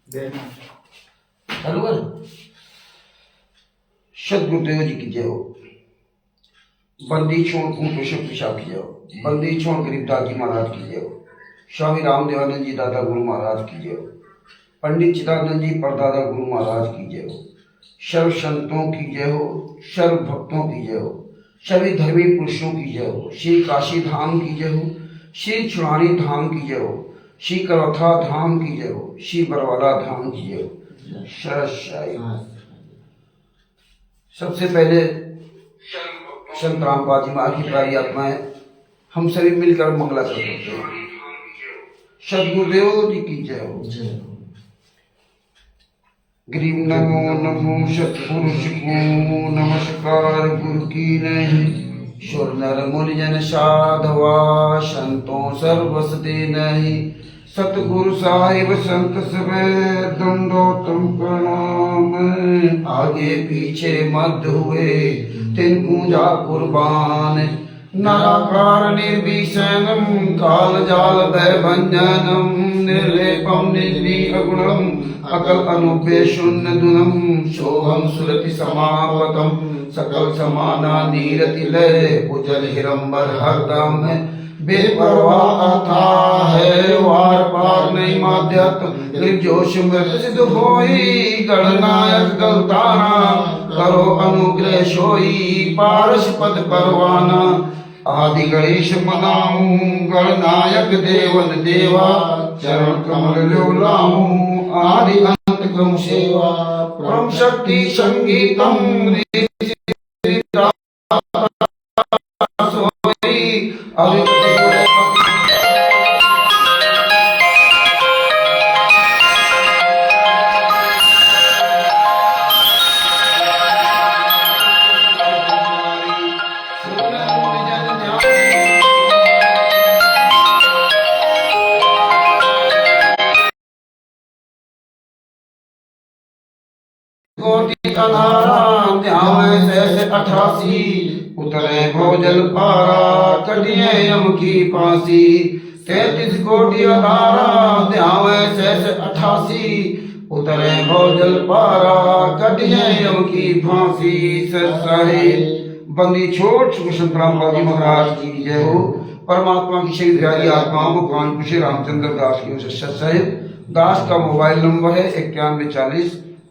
चालू कर। सदगुरुदेव जी की जय हो। बंदी छोड़ कुपोषण पेशाब की जय हो। बंदी छोड़ गरीबदास जी महाराज की जय हो। स्वामी रामदेवानंद जी दादा गुरु महाराज की जय हो। पंडित चिदानंद जी परदादा गुरु महाराज की जय हो। सर्व संतों की जय हो। सर्व भक्तों की जय हो। सभी धर्मी पुरुषों की जय हो। श्री काशी धाम की जय हो। श्री चुरानी धाम की जय हो। श्री करौथा धाम की जय हो। श्री बरवाला धाम की जय हो। सबसे पहले संत रामपाल जी महाराज की प्यारी आत्माएं हम सभी मिलकर मंगला करते हैं। सदगुरुदेव जी की जय हो। गरीब नमो नमो सतपुरुष को नमस्कार गुरु की नहीं। सुर नर मुनि जन साधवा संतों सर्वसते नहीं। सतगुरु साहिब संत सवे दंडोतम प्रणाम। आगे पीछे मध्य हुए तिन पूजा कुर्बान। नराकार निर्विषैनम काल जाल भयभंजनम। निर्लेपम निर्विगुणम अकल अनुपे शून्य दुनम। शोभम सुरति समापतम सकल समाना नीरति लय। उजल हिरंबर हरदम बेपरवाह था है वार पार नहीं माध्यत। निर्जोष मृत सिद्ध होई गणनायक गलताना। करो अनुग्रह सोई पारस पद परवाना। आदि गणेश मनाऊं गणनायक देवन देवा। चरण कमल ल्योलाऊं आदि अंत क्रम सेवा। परम शक्ति संगीतम उतरे भोजल पारा कटिए यम की फांसी। 33 कोटि अधारा ध्यावे शेष 88। उतरे भोजल पारा कटिए यम की फांसी। बंदी छोड़ संत रामपाल जी महाराज की जय हो। परमात्मा की शहीद प्यारी आत्माओं को कानपुर से रामचंद्र दास की ओर से सत्संग। दास का मोबाइल नंबर है 9140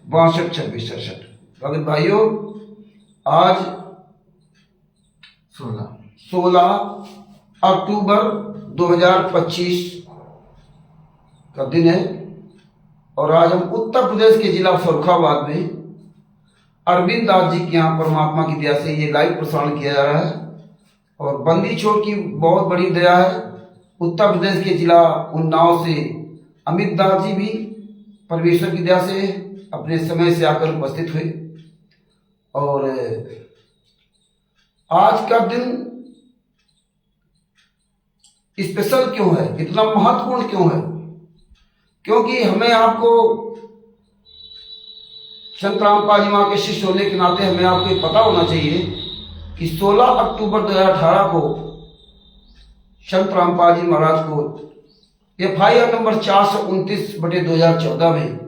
62 26 67। भगत भाइयों, आज 16 अक्टूबर 2025 का दिन है और आज हम उत्तर प्रदेश के जिला फर्रुखाबाद में अरविंद दास जी के यहाँ परमात्मा की दया से ये लाइव प्रसारण किया जा रहा है। और बंदी छोड़ की बहुत बड़ी दया है। उत्तर प्रदेश के जिला उन्नाव से अमित दास जी भी परमेश्वर की दया से अपने समय से आकर उपस्थित हुए। और आज का दिन स्पेशल क्यों है, इतना महत्वपूर्ण क्यों है? क्योंकि हमें आपको संत रामपाल जी महाराज के शिष्य होने के नाते हमें आपको पता होना चाहिए कि 16 अक्टूबर 2018 को संत रामपाल जी महाराज को FIR नंबर 429/2014 में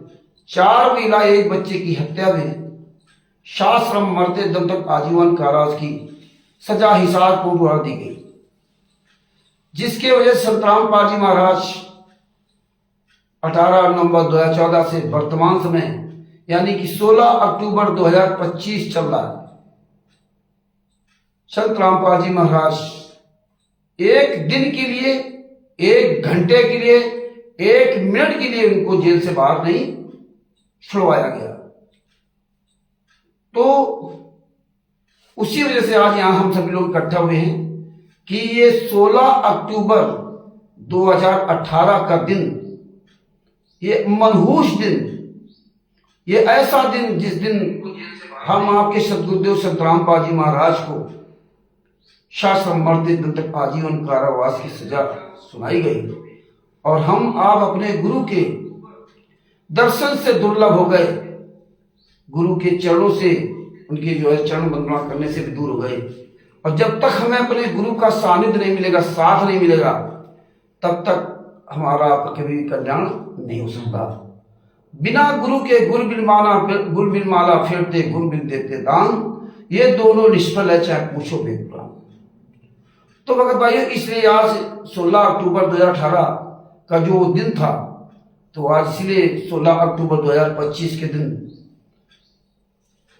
4 महिला 1 बच्चे की हत्या में शाश्रम मरते दम तक आजीवन कारावास की सजा हिसार कोर्ट द्वारा दी गई, जिसके वजह से संत रामपाल जी महाराज 18 नवंबर 2014 से वर्तमान समय यानी कि 16 अक्टूबर 2025 चल रहा है। संत रामपाल जी महाराज एक दिन के लिए, 1 घंटे के लिए, 1 मिनट के लिए उनको जेल से बाहर नहीं छुड़वाया गया। तो उसी वजह से आज यहां हम सभी लोग इकट्ठा हुए हैं कि ये 16 अक्टूबर 2018 का दिन, ये मनहूस दिन, ये ऐसा दिन जिस दिन हम आपके सदगुरुदेव संत रामपाल जी महाराज को शाश्रम मरते दम तक आजीवन कारावास की सजा सुनाई गई और हम आप अपने गुरु के दर्शन से दुर्लभ हो गए, गुरु के चरणों से, उनके जो है चरण वंदना करने से भी दूर हो गए। और जब तक हमें अपने गुरु का सानिध्य नहीं मिलेगा, साथ नहीं मिलेगा, तब तक हमारा कभी कल्याण नहीं हो सकता। बिना गुरु के गुर बिन माला फेरते गुर बिन देते दान, ये दोनों निष्फल है चाहे पूछो बेकुरान। तो भगत भाइयों, इसलिए आज 16 अक्टूबर 2018 का जो दिन था, तो आज इसलिए 16 अक्टूबर 2025 के दिन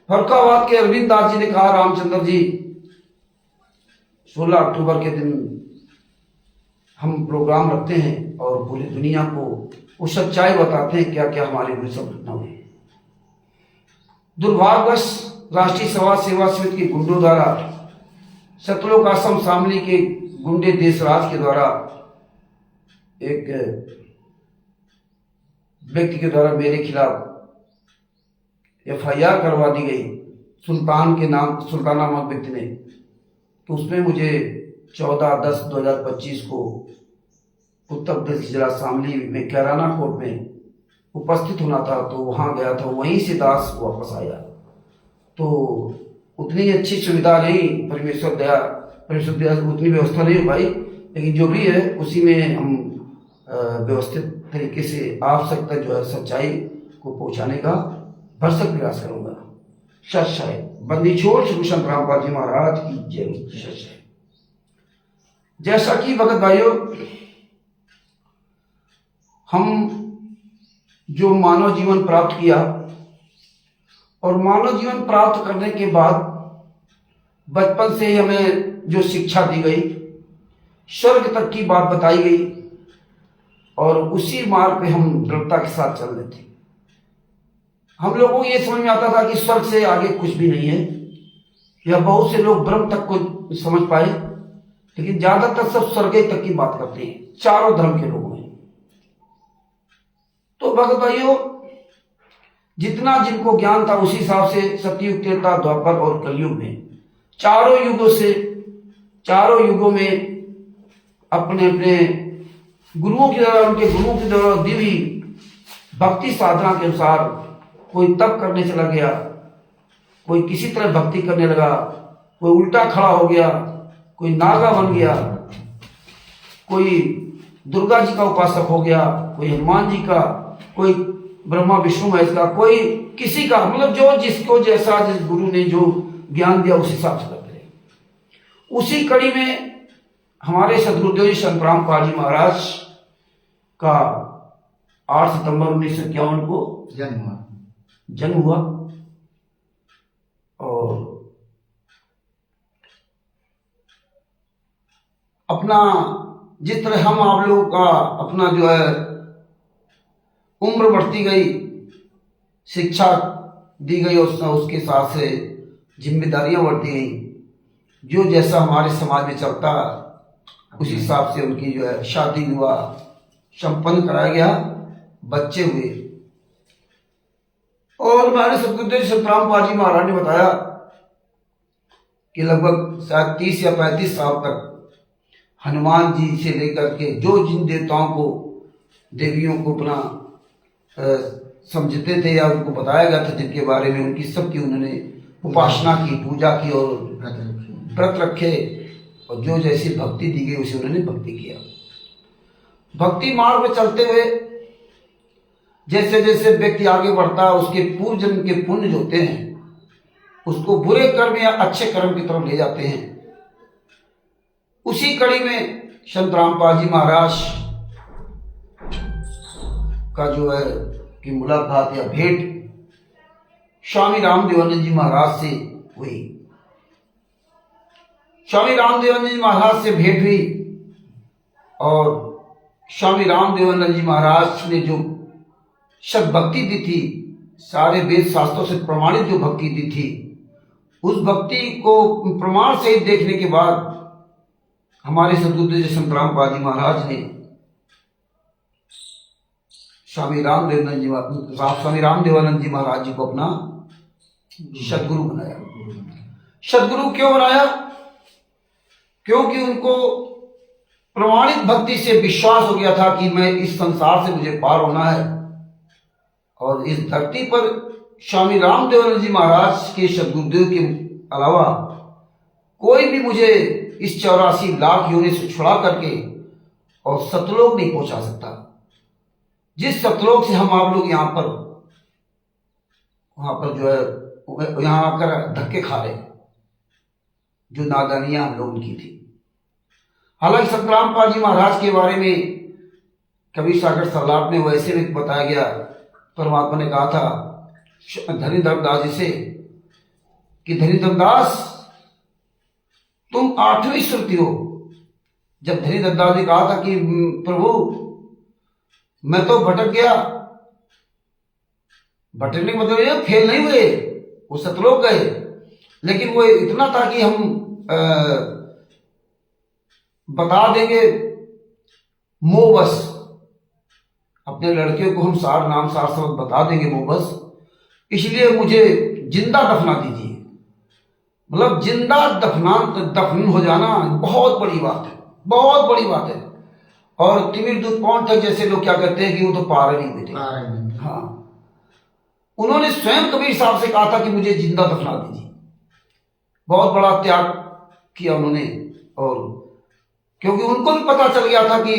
फर्रुखाबाद के अरविंद दास जी ने कहा, रामचंद्र जी 16 अक्टूबर के दिन हम प्रोग्राम रखते हैं और पूरी दुनिया को वो सच्चाई बताते हैं क्या क्या हमारे गुरु सब घटना हुई। दुर्भाग्यवश राष्ट्रीय समाज सेवा समिति के गुंडों द्वारा, सतलोक आश्रम शामली के गुंडे देशराज के द्वारा एक व्यक्ति के द्वारा मेरे खिलाफ FIR करवा दी गई, सुल्तान नामक व्यक्ति ने। तो उसमें मुझे 14/10/2025 को उत्तर प्रदेश जिला शामली में कैराना कोर्ट में उपस्थित होना था, तो वहां गया था, वहीं से दास वापस आया। तो उतनी अच्छी सुविधा नहीं, परमेश्वर दया उतनी व्यवस्था नहीं हो पाई, लेकिन जो भी है उसी में हम व्यवस्थित तरीके से आप तक जो है सच्चाई को पहुंचाने का भरसक प्रयास करूंगा। सच्चाई बंदी छोड़ श्री संतरामपाल जी महाराज की जय। सच्चाई जैसा कि भगत भाइयों, हम जो मानव जीवन प्राप्त किया और मानव जीवन प्राप्त करने के बाद बचपन से ही हमें जो शिक्षा दी गई, स्वर्ग तक की बात बताई गई और उसी मार्ग पे हम दृढ़ता के साथ चल रहे थे। हम लोगों को ये समझ में आता था कि स्वर्ग से आगे कुछ भी नहीं है, या बहुत से लोग ब्रह्म तक को समझ पाए, लेकिन ज्यादातर सब स्वर्ग तक की बात करते हैं चारों धर्म के लोगों में। तो भगत भाइयों, जितना जिनको ज्ञान था उसी हिसाब से सतयुग, त्रेता, द्वापर और कलयुग में चारों युगों में अपने अपने गुरुओं की द्वारा, उनके गुरुओं की द्वारा दी हुई भक्ति साधना के अनुसार कोई तप करने चला गया, कोई किसी तरह भक्ति करने लगा, कोई उल्टा खड़ा हो गया, कोई नागा बन गया, कोई दुर्गा जी का उपासक हो गया, कोई हनुमान जी का, कोई ब्रह्मा विष्णु महेश का, कोई किसी का, मतलब जो जिसको जैसा जिस गुरु ने जो ज्ञान दिया उस हिसाब से करते रहे। उसी कड़ी में हमारे सदगुरुदेव संतरामपाल जी महाराज का 8 सितंबर 1951 को जन्म हुआ और अपना जिस तरह हम आप लोगों का अपना जो है उम्र बढ़ती गई, शिक्षा दी गई, उसके साथ से जिम्मेदारियां बढ़ती गई, जो जैसा हमारे समाज में चलता उस हिसाब से उनकी जो है शादी विवाह संपन्न कराया गया, बच्चे हुए। और हमारे सदगुरुदेव संतरामपाल जी महाराज ने बताया कि लगभग शायद 30 या 35 साल तक हनुमान जी से लेकर के जो जिन देवताओं को, देवियों को अपना समझते थे या उनको बताया गया था, जिनके बारे में उनकी सबकी उन्होंने उपासना की, पूजा की और व्रत रखे, और जो जैसी भक्ति दी गई उसे उन्होंने भक्ति किया। भक्ति मार्ग में चलते हुए जैसे जैसे व्यक्ति आगे बढ़ता है, उसके पूर्व जन्म के पुण्य जो होते हैं उसको बुरे कर्म या अच्छे कर्म की तरफ ले जाते हैं। उसी कड़ी में संतरामपाल जी महाराज का जो है कि मुलाकात या भेंट स्वामी रामदेवानंद जी महाराज से हुई। स्वामी रामदेवानंद जी महाराज से भेंट हुई और स्वामी रामदेवानंद जी महाराज ने जो शब्द भक्ति दी थी, सारे वेद शास्त्रों से प्रमाणित जो भक्ति दी थी, उस भक्ति को प्रमाण सहित देखने के बाद हमारे सदगुरुदेव संतरामपाल जी महाराज ने स्वामी रामदेवानंद जी महाराज जी को अपना सदगुरु बनाया। सदगुरु क्यों बनाया? क्योंकि उनको प्रमाणित भक्ति से विश्वास हो गया था कि मैं इस संसार से मुझे पार होना है, और इस धरती पर स्वामी रामदेवानंद जी महाराज के सदगुरुदेव के अलावा कोई भी मुझे इस 84 लाख योनि से छुड़ा करके और सतलोक नहीं पहुंचा सकता। जिस सतलोक से हम आप लोग यहाँ पर वहां पर जो है यहाँ आकर धक्के खा रहे, जो नादानियां हम लोगों की थी। हालांकि संतराम पाल जी महाराज के बारे में कवि सागर सलाट में वैसे भी बताया गया, परमात्मा ने कहा था धनीधर दास जी से कि धनीधर दास तुम 8वीं श्रुति हो। जब धनीधर दास जी कहा था कि प्रभु मैं तो भटक गया, भटकने का मतलब ये फेल नहीं हुए, वो सतलोक गए, लेकिन वो इतना था कि हम बता देंगे मोबस, अपने लड़के को हम सार नाम सार शब्द बता देंगे मोबस, इसलिए मुझे जिंदा दफना दीजिए। मतलब जिंदा दफन हो जाना बहुत बड़ी बात है, बहुत बड़ी बात है। और तिमिर दूध पौंड तक जैसे लोग क्या कहते हैं कि वो तो पार नहीं बेटे। हाँ, उन्होंने स्वयं कबीर साहब से कहा था कि मुझे जिंदा दफना दीजिए। बहुत बड़ा त्याग किया उन्होंने, और क्योंकि उनको भी पता चल गया था कि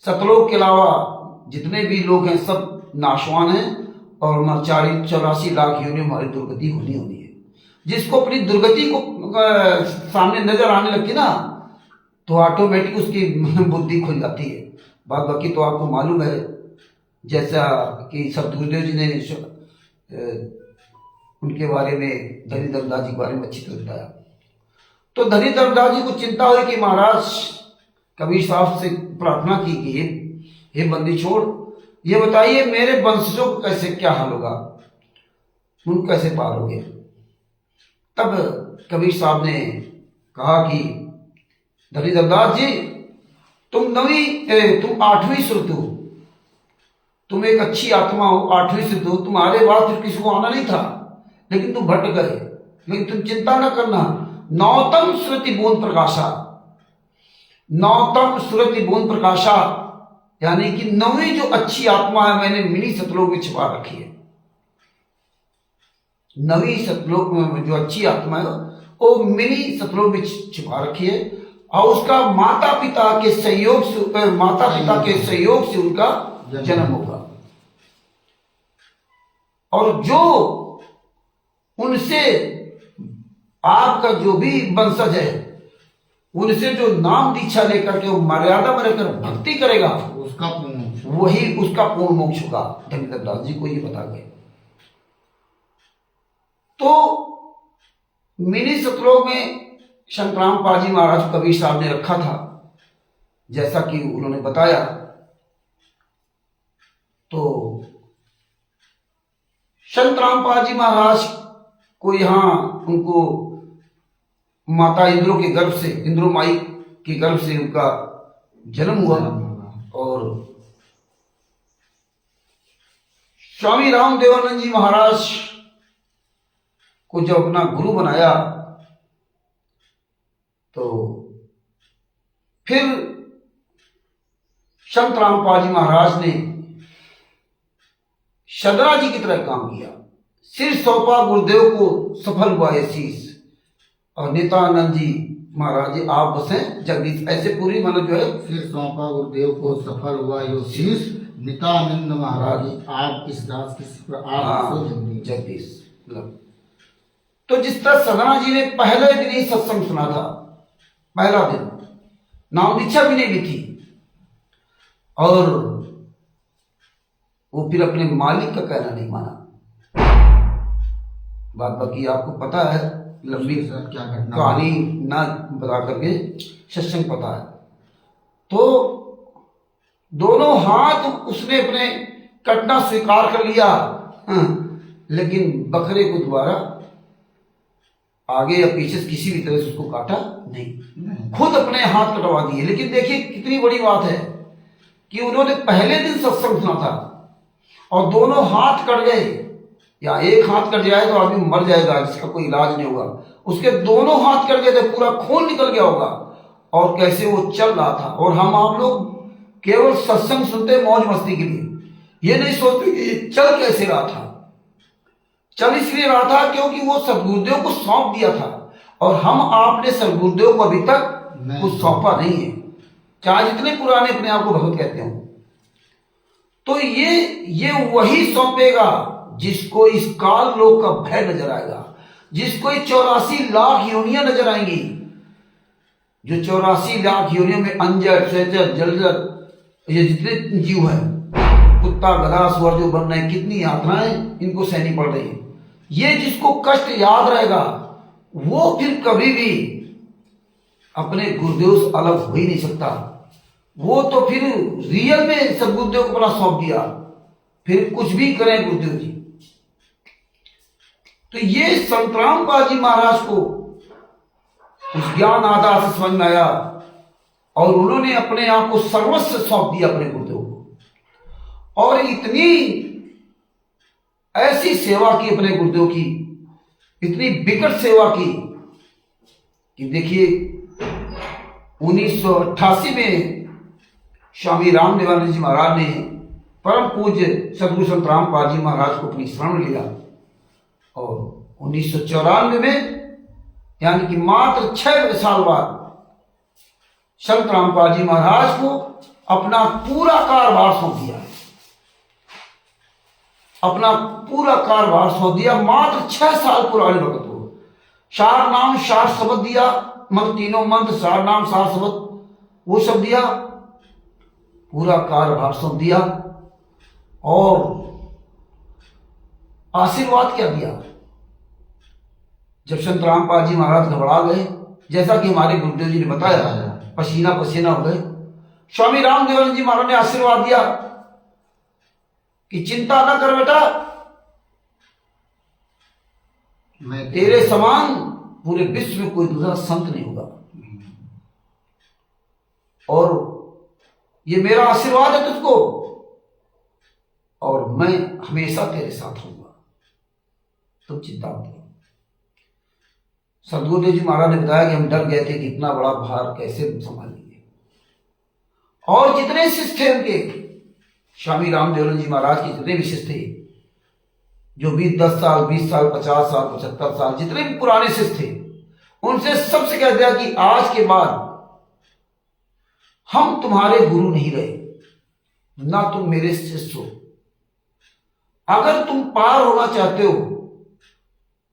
सतलोक के अलावा जितने भी लोग हैं सब नाशवान हैं और 84 लाख योनि हमारी दुर्गति होनी है। जिसको अपनी दुर्गति को सामने नजर आने लगती ना, तो ऑटोमेटिक उसकी बुद्धि खुल जाती है। बाकी तो आपको मालूम है, जैसा कि सतगुरुदेव जी ने उनके बारे में धनीधर दास जी के बारे में अच्छी तरह बताया। तो धनीधर दास जी को चिंता हुई कि महाराज कबीर साहब से प्रार्थना की कि हे बंदी छोड़, ये बताइए मेरे वंशजों को कैसे क्या हाल होगा, उनको कैसे पार होगे। तब कबीर साहब ने कहा कि धनीधर दास जी तुम 8वीं श्रुति हो, तुम एक अच्छी आत्मा हो, 8वीं श्रुति हो, तुम्हारे बाद फिर किसी को आना नहीं था, लेकिन तुम भटक गए। लेकिन तुम चिंता न करना, 9तम श्रुति बूंद प्रकाशा, 9तम श्रुति बूंद प्रकाशा, यानी कि 9वीं जो अच्छी आत्मा है मैंने मिनी सतलोक में छिपा रखी है। 9वीं सतलोक में जो अच्छी आत्मा है वो मिनी सतलोक में छिपा रखी है, और उसका माता पिता के सहयोग से उनका जन्म होगा। और जो उनसे आपका जो भी वंशज है, उनसे जो नाम दीक्षा लेकर के वो मर्यादा में रहकर भक्ति करेगा, उसका वही उसका पूर्ण मोक्ष होगा। धनीधर दास जी को ये बता गए। तो मिनी सतलोक में संतराम पाल जी महाराज कबीर साहब ने रखा था, जैसा कि उन्होंने बताया। तो संतराम पाल जी महाराज को यहाँ उनको माता इंद्रो के गर्भ से, इंद्रो माई के गर्भ से उनका जन्म हुआ। और स्वामी रामदेवानंद जी महाराज को जब अपना गुरु बनाया, तो फिर संत रामपाल जी महाराज ने सदरा जी की तरह काम किया। सिर सौंपा गुरुदेव को, सफल हुआ ये शीश। और नित्यानंद जी महाराज जी आप बसें जगदीश, ऐसे पूरी मतलब जो है, सिर सौंपा गुरुदेव को, सफल हुआ यो शीश। नित्यानंद महाराज जी आप इस दास की आप जगदीश। मतलब तो जिस तरह सदना जी ने पहले दिन ही सत्संग सुना था, पहला दिन नाम दीक्षा भी नहीं ली थी, और वो फिर अपने मालिक का कहना नहीं माना। बाकी आपको पता है, लंबी क्या कहानी ना बता करके सत्संग पता है। तो दोनों हाथ उसने अपने कटना स्वीकार कर लिया, लेकिन बकरे को दोबारा आगे या पीछे से किसी भी तरह से उसको काटा नहीं, खुद अपने हाथ कटवा दिए। लेकिन देखिए कितनी बड़ी बात है कि उन्होंने पहले दिन सत्संग सुना था और दोनों हाथ कट गए, या एक हाथ कट जाए तो आदमी मर जाएगा जिसका कोई इलाज नहीं होगा, उसके दोनों हाथ कट गए थे, पूरा खून निकल गया होगा, और कैसे वो चल रहा था। और हम आप लोग केवल सत्संग सुनते मौज मस्ती के लिए, ये नहीं सोचते कि चल कैसे रहा था। चल इसलिए रहा था क्योंकि वो सदगुरुदेव को सौंप दिया था, और हम आपने सदगुरुदेव को अभी तक कुछ सौंपा नहीं है, चाहे जितने पुराने अपने आप को भगत कहते हो। तो ये वही सौंपेगा जिसको इस काल लोक का भय नजर आएगा, जिसको 84 लाख योनियां नजर आएंगी। जो 84 लाख योनियों में अंजर, चैचर, जलजर, ये जितने जीव है, कुत्ता, गधा, सुअर जो बन रहे हैं, कितनी यातनाएं इनको सहनी पड़ रही है। ये जिसको कष्ट याद रहेगा वो फिर कभी भी अपने गुरुदेव से अलग हो ही नहीं सकता। वो तो फिर रियल में सदगुरुदेव को अपना सौंप दिया, फिर कुछ भी करें गुरुदेव जी। तो ये संतराम पाल जी महाराज को उस ज्ञान आधार से समझ में आया और उन्होंने अपने आप को सर्वस्व सौंप दिया अपने गुरुदेव को, और इतनी ऐसी सेवा की अपने गुरुदेव की, इतनी विकट सेवा की कि देखिए 1988 में स्वामी रामदेवानंद जी महाराज ने परम पूज्य सदगुरु संतराम पाल जी महाराज को अपनी शरण लिया, और 1994 में यानी कि मात्र 6 साल बाद संतराम पाल जी महाराज को अपना पूरा कारभार सौंप दिया, अपना पूरा कारभार सौंप दिया। मात्र 6 साल पुराने वक्त को सार नाम सार शब्द दिया, मंत्र, तीनों मंत्र, सार नाम सार शब्द वो सब दिया, पूरा कारभार सौंप दिया। और आशीर्वाद क्या दिया? जब संत रामपाल जी महाराज घबरा गए, जैसा कि हमारे गुरुदेव जी ने बताया, पसीना पसीना हो गए, स्वामी रामदेवानंद जी महाराज ने आशीर्वाद दिया कि चिंता न कर बेटा, मैं तेरे समान पूरे विश्व में कोई दूसरा संत नहीं होगा, और ये मेरा आशीर्वाद है तुझको, और मैं हमेशा तेरे साथ रहूंगा, तुम चिंता मत करो। सदगुरुदेव जी महाराज ने बताया कि हम डर गए थे कि इतना बड़ा भार कैसे संभालेंगे, और जितने शिष्य थे उनके, स्वामी रामदेवानंद जी महाराज के जितने भी शिष्य थे, जो भी 10 साल, 20 साल, 50 साल, 75 साल, जितने भी पुराने शिष्य थे, उनसे सबसे कह दिया कि आज के बाद हम तुम्हारे गुरु नहीं रहे, ना तुम मेरे शिष्य हो। अगर तुम पार होना चाहते हो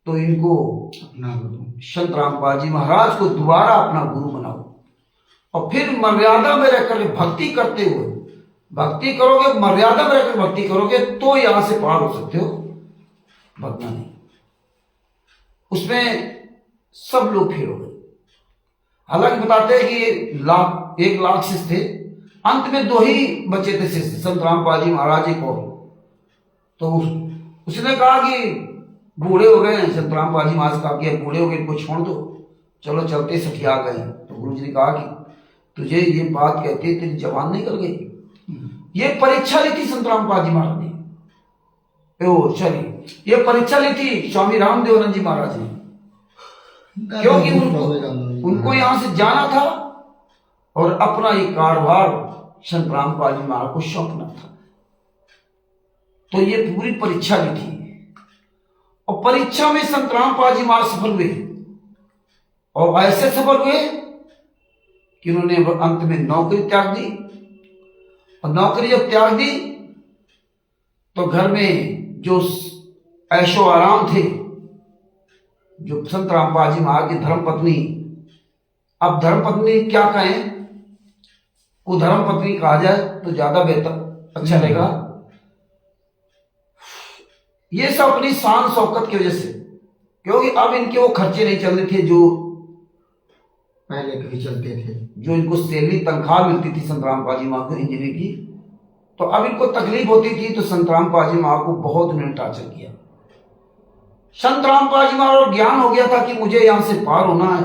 तो इनको अपना गुरु संत रामपाल जी महाराज को दोबारा अपना गुरु बनाओ, और फिर मर्यादा में रहकर भक्ति करते हुए, भक्ति करोगे, मर्यादा में रहकर भक्ति करोगे तो यहां से पार हो सकते हो, भगना नहीं। उसमें सब लोग फेल हो गए। हालांकि बताते हैं कि 1 लाख शिष्य थे, अंत में 2 ही बचे थे शिष्य, संत रामपाल जी महाराज एक और। तो उसने कहा कि बूढ़े हो गए, संत रामपाल जी महाराज कहा कि बूढ़े हो गए, इनको छोड़ दो, चलो चलते सठिया गए। तो गुरु जी ने कहा कि तुझे ये बात कहती है, तेरी जबान नहीं कर गई। ये परीक्षा ली थी संत रामपाल जी महाराज ने, ये परीक्षा ली थी स्वामी रामदेवानंद जी महाराज ने, क्योंकि उनको यहां से जाना था और अपना ये कारभार संत रामपाल जी महाराज को सौंपना था। तो ये पूरी परीक्षा ली थी, और परीक्षा में संत रामपाल जी महाराज सफल हुए, और ऐसे सफल हुए कि उन्होंने अंत में नौकरी त्याग दी, और नौकरी जब त्याग दी तो घर में जो ऐशो आराम थे, जो संत रामपाल जी महाराज की धर्मपत्नी, अब धर्मपत्नी क्या कहें, वो धर्मपत्नी कहा जाए तो ज्यादा बेहतर अच्छा रहेगा। ये सब अपनी शान शौकत की वजह से, क्योंकि अब इनके वो खर्चे नहीं चल रहे थे जो पहले कभी चलते थे, जो इनको सैलरी तनख्वाह मिलती थी संत रामपाल जी महाराज को इंजीनियर की, तो अब इनको तकलीफ होती थी। तो संत रामपाल जी महाराज को बहुत उन्होंने टार्चर किया। संत रामपाल जी महाराज को ज्ञान हो गया था कि मुझे यहां से पार होना है,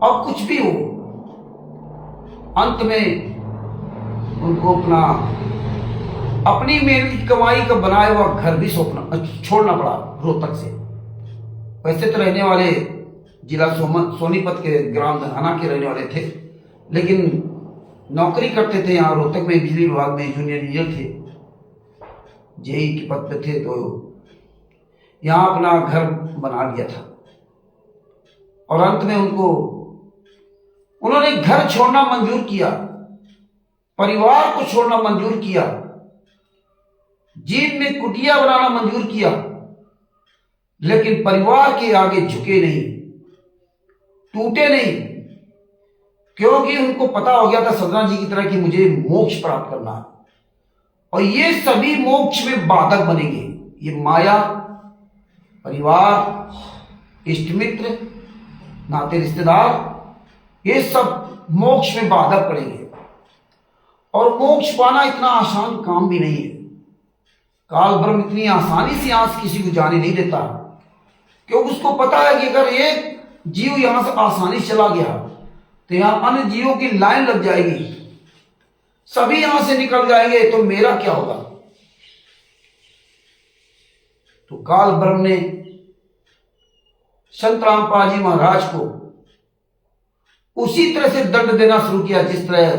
अब कुछ भी हो। अंत में उनको अपनी मेहनत की कमाई का बनाया हुआ घर भी छोड़ना पड़ा रोहतक से। वैसे तो रहने वाले जिला सोनीपत के ग्राम धनाना के रहने वाले थे, लेकिन नौकरी करते थे यहाँ रोहतक में बिजली विभाग में, जूनियर इंजीनियर थे, जेई के पद पे थे। तो यहाँ अपना घर बना लिया था, और अंत में उन्होंने घर छोड़ना मंजूर किया, परिवार को छोड़ना मंजूर किया, जीन ने कुटिया बनाना मंजूर किया, लेकिन परिवार के आगे झुके नहीं, टूटे नहीं, क्योंकि उनको पता हो गया था सदना जी की तरह कि मुझे मोक्ष प्राप्त करना है और ये सभी मोक्ष में बाधक बनेंगे। ये माया, परिवार, इष्ट मित्र, नाते रिश्तेदार, ये सब मोक्ष में बाधक पड़ेंगे। और मोक्ष पाना इतना आसान काम भी नहीं है। काल ब्रह्म इतनी आसानी से यहां से किसी को जाने नहीं देता, क्योंकि उसको पता है कि अगर एक जीव यहां से आसानी से चला गया तो यहां अन्य जीवों की लाइन लग जाएगी, सभी यहां से निकल जाएंगे, तो मेरा क्या होगा। तो काल ब्रह्म ने संत रामपाल जी महाराज को उसी तरह से दंड देना शुरू किया जिस तरह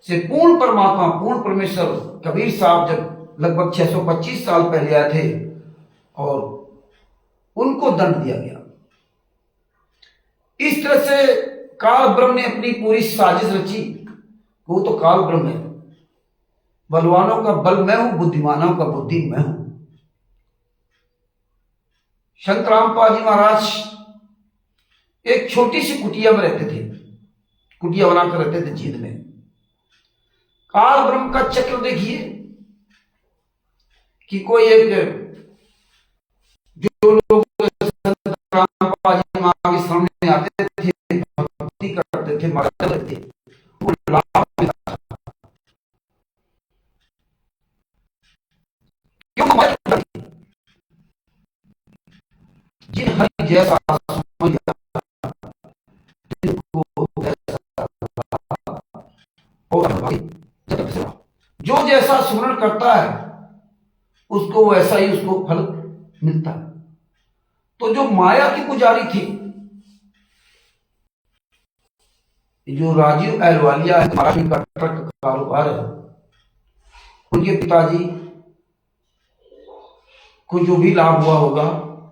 से पूर्ण परमात्मा, पूर्ण परमेश्वर कबीर साहब जब लगभग 625 साल पहले आए थे और उनको दंड दिया गया। इस तरह से काल ब्रह्म ने अपनी पूरी साजिश रची। वो तो काल ब्रह्म है, बलवानों का बल मैं हूं, बुद्धिमानों का बुद्धि मैं हूं। संत रामपाल जी महाराज एक छोटी सी कुटिया में रहते थे, कुटिया बनाकर रहते थे जींद में। काल ब्रह्म का चक्र देखिए कि कोई एक जो लोग संत रामपाल जी महाराज के सामने आते थे, भक्ति करते थे, मारते थे, वो लाभ मिलता था। क्यों जिन हरि जैसा जो जैसा स्मरण करता है उसको वैसा ही उसको फल मिलता है। तो जो माया की पुजारी थी, जो राजीव अहलवालिया है, महाराष्ट्र का ट्रक का कारोबार है, उनके पिताजी को जो भी लाभ हुआ होगा,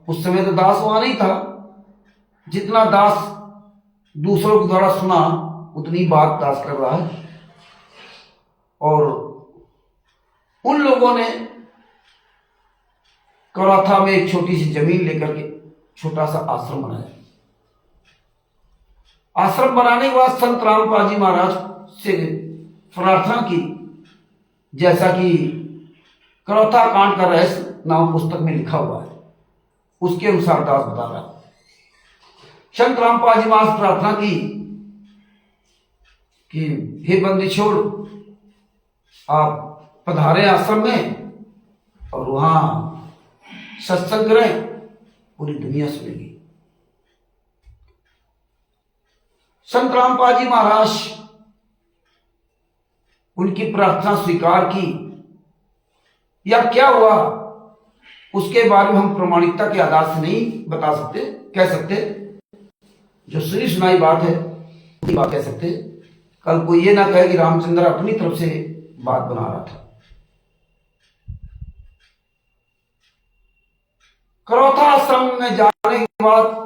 उस समय तो दास वहां नहीं था, जितना दास दूसरों के द्वारा सुना उतनी बात दास कर रहा है। और उन लोगों ने करौथा में एक छोटी सी जमीन लेकर के छोटा सा आश्रम बनाया। आश्रम बनाने के बाद संत रामपाल जी महाराज से प्रार्थना की, जैसा कि करौथा कांड का रहस्य नाम पुस्तक में लिखा हुआ है, उसके अनुसार दास बता रहा है। संत रामपाल जी महाराज प्रार्थना की कि हे बंदी छोड़, आप पधारे आश्रम में और वहां सत्संग करें, पूरी दुनिया सुनेगी। संत रामपाल जी महाराज उनकी प्रार्थना स्वीकार की, या क्या हुआ उसके बारे में हम प्रमाणिकता के आधार से नहीं बता सकते, कह सकते, जो सुनी सुनाई बात है वही बात कह सकते। कल कोई ये ना कहे कि रामचंद्र अपनी तरफ से बात बना रहा था। करौथा आश्रम में जाने के बाद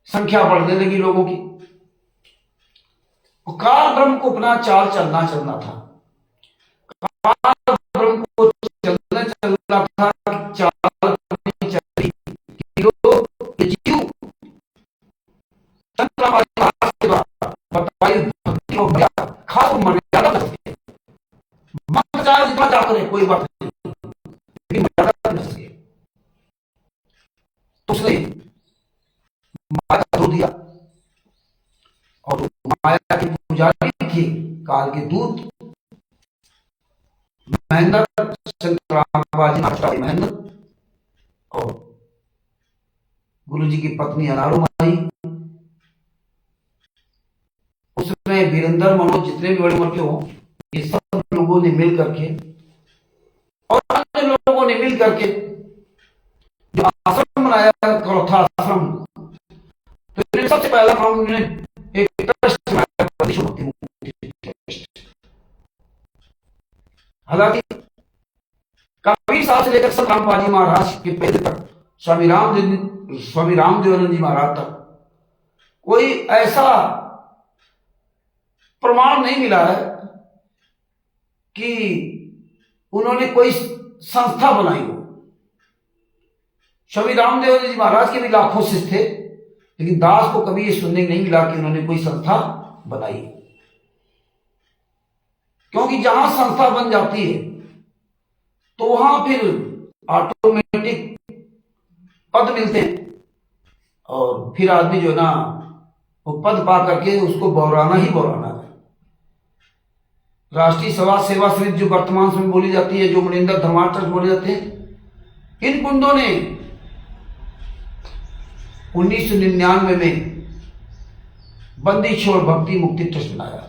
संख्या बढ़ने लगी लोगों की। काल ब्रह्म को अपना चाल चलना था। काल ब्रह्म को चलना था, चाल चली कि लोग जीव बताइए भक्ति को खास मर्यादा रखते, मत चाहे जितना चाह करे कोई बात नहीं, मर्यादा रख सके। तो उसने माया धो दिया और माया के पुजारी थे काल के दूत महेंद्र, संत रामपाल जी महाराज महेंद्र और गुरु जी की पत्नी अनारो माई, उसमें वीरेंद्र मनोज, जितने भी बड़े उम्र के हो, ये सब लोगों ने मिल करके और अन्य लोगों ने मिल करके जो आश्रम बनाया करौथा आश्रम, तो सबसे पहला काम उन्होंने एक ट्रस्ट बनाया। हालांकि कबीर साहब से लेकर संत रामपाल जी महाराज के पेड़ तक, स्वामी रामदेवानंद जी महाराज तक कोई ऐसा प्रमाण नहीं मिला है कि उन्होंने कोई संस्था बनाई हो। स्वामी रामदेव जी महाराज के भी लाखों शिष्य थे, लेकिन दास को कभी ये सुनने नहीं मिला कि उन्होंने कोई संस्था बनाई। क्योंकि जहां संस्था बन जाती है तो वहां फिर ऑटोमेटिक पद मिलते हैं, और फिर आदमी जो ना वो पद पा करके उसको बौराना ही बौराना है। राष्ट्रीय समाज सेवा समिति जो वर्तमान समय बोली जाती है, जो मनिंदर धर्मार्थ ट्रस्ट बोले जाते हैं, इन कुंडों ने 1999 में बंदी छोड़ भक्ति मुक्ति ट्रस्ट बनाया।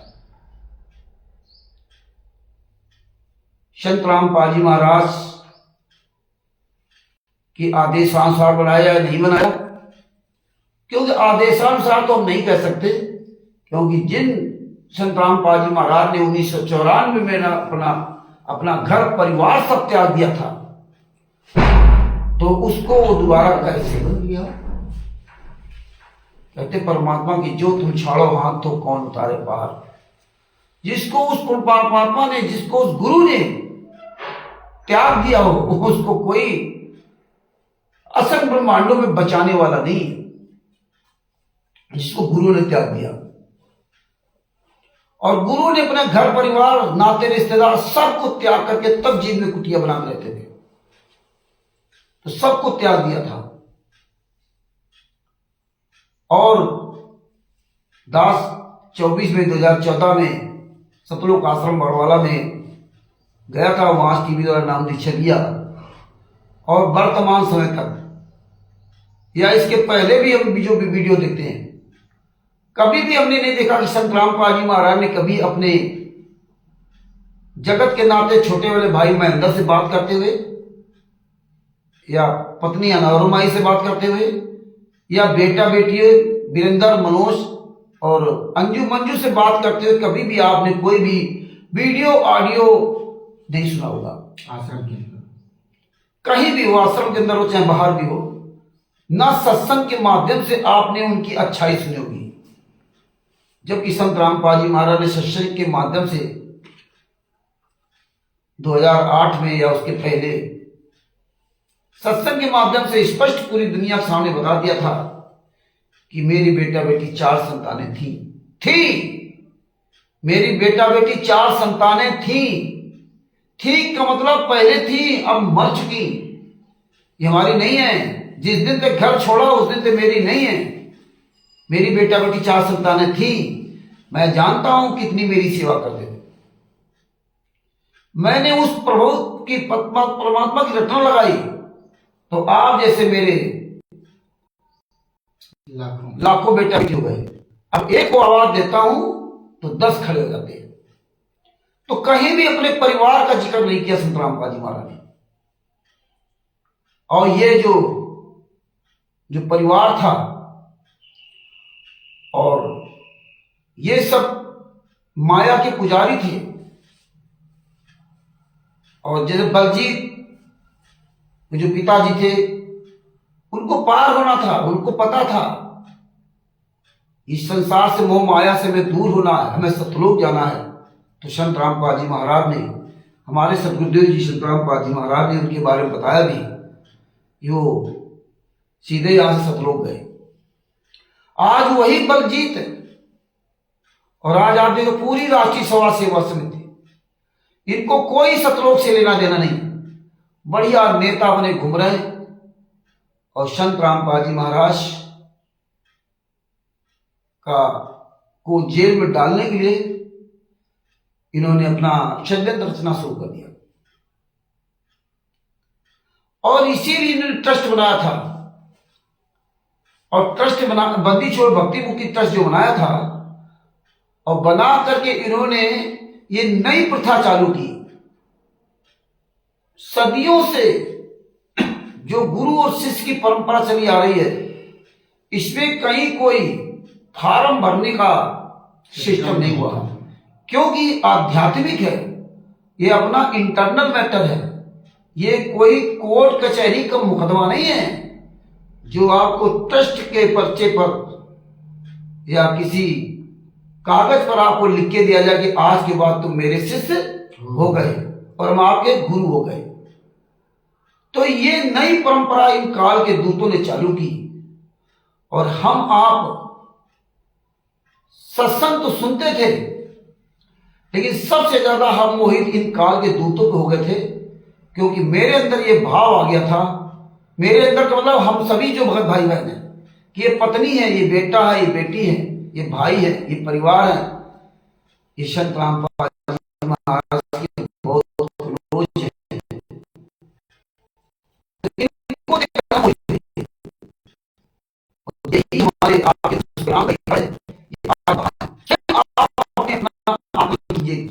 संत रामपाल जी महाराज के आदेशानुसार बनाया या नहीं बनाया, क्योंकि आदेशानुसार तो हम नहीं कह सकते, क्योंकि जिन संत रामपाल जी महाराज ने 1994 में अपना घर परिवार सब त्याग दिया था, तो उसको दोबारा कैसे बन गया? कहते परमात्मा की जो तुम छाड़ो हाथ तो कौन उतारे पार। जिसको उस परमात्मा ने, जिसको उस गुरु ने त्याग दिया हो, उसको कोई असंख्य ब्रह्मांडों में बचाने वाला नहीं है। जिसको गुरु ने त्याग दिया, और गुरु ने अपने घर परिवार नाते रिश्तेदार सबको त्याग करके तब जीव में कुटिया बना के रहते थे, तो सबको त्याग दिया था। और दास 2014 में सतलोक आश्रम बड़वाला में गया था, वहां टीवी द्वारा नाम दीक्षा लिया, और वर्तमान समय तक या इसके पहले भी हम जो भी वीडियो देखते हैं, कभी भी हमने नहीं देखा कि संत रामपाल जी महाराज ने कभी अपने जगत के नाते छोटे वाले भाई महेंद्र से बात करते हुए, या पत्नी अनौरमाई से बात करते हुए, या बेटा बेटी वीरेंद्र मनोज और अंजू मंजू से बात करते हुए कभी भी आपने कोई भी वीडियो ऑडियो नहीं सुना होगा। आश्रम के अंदर कहीं भी हो, आश्रम के अंदर हो चाहे बाहर भी हो, ना सत्संग के माध्यम से आपने उनकी अच्छाई सुनी होगी। जबकि संत रामपाल जी महाराज ने सत्संग के माध्यम से 2008 में या उसके पहले सत्संग के माध्यम से स्पष्ट पूरी दुनिया के सामने बता दिया था कि मेरी बेटा बेटी 4 संतानें थी। मेरी बेटा बेटी 4 संतानें थी का मतलब पहले थी, अब मर चुकी। ये हमारी नहीं है। जिस दिन तक घर छोड़ा उस दिन तक मेरी नहीं है। मेरी बेटा बेटी 4 संतानें थी। मैं जानता हूं कितनी मेरी सेवा करते थे। मैंने उस प्रभु की परमात्मा की रटना लगाई, तो आप जैसे मेरे लाखों बेटा बेटी हो गए। अब एक को आवाज देता हूं तो 10 खड़े हो जाते हैं। तो कहीं भी अपने परिवार का जिक्र नहीं किया संत रामपाल जी महाराज ने। और ये जो परिवार था, और ये सब माया के पुजारी थे। और जैसे बलजीत जो पिताजी थे, उनको पार होना था, उनको पता था इस संसार से, मोह माया से हमें दूर होना है, हमें सतलोक जाना है। तो संत रामपाल जी महाराज ने, हमारे सतगुरुदेव जी संत रामपाल जी महाराज ने उनके बारे में बताया भी, यो सीधे यहां से सतलोक गए। आज वही बलजीत है। और आज आप देखो पूरी राष्ट्रीय समाज सेवा समिति, इनको कोई सतलोक से लेना देना नहीं, बढ़िया नेता बने घूम रहे। और संत रामपाल जी महाराज को जेल में डालने के लिए इन्होंने अपना षड्यंत्र रचना शुरू कर दिया। और इसीलिए इन्होंने ट्रस्ट बनाया था। और ट्रस्ट बंदी छोड़ भक्ति मुक्ति ट्रस्ट जो बनाया था, और बना करके इन्होंने ये नई प्रथा चालू की। सदियों से जो गुरु और शिष्य की परंपरा चली आ रही है, इसमें कहीं कोई फार्म भरने का सिस्टम नहीं हुआ, क्योंकि आध्यात्मिक है। ये अपना इंटरनल मैटर है। ये कोई कोर्ट कचहरी का मुकदमा नहीं है जो आपको ट्रस्ट के पर्चे पर या किसी कागज पर आपको लिख के दिया जाए कि आज के बाद तुम मेरे शिष्य हो गए और हम आपके गुरु हो गए। तो ये नई परंपरा इन काल के दूतों ने चालू की और हम आप सत्संग तो सुनते थे, लेकिन सबसे ज्यादा हम मोहित इन काल के दूतों पे हो गए थे, क्योंकि मेरे अंदर ये भाव आ गया था, मेरे अंदर का मतलब हम सभी जो भगत भाई बहन हैं कि ये पत्नी है, ये बेटा है, ये बेटी है, ये भाई है, ये परिवार है, ये संत रामपाल महाराज के बहुत क्लोज है। इनको देखना मुझे, यही हमारे आपके संग्राम का है।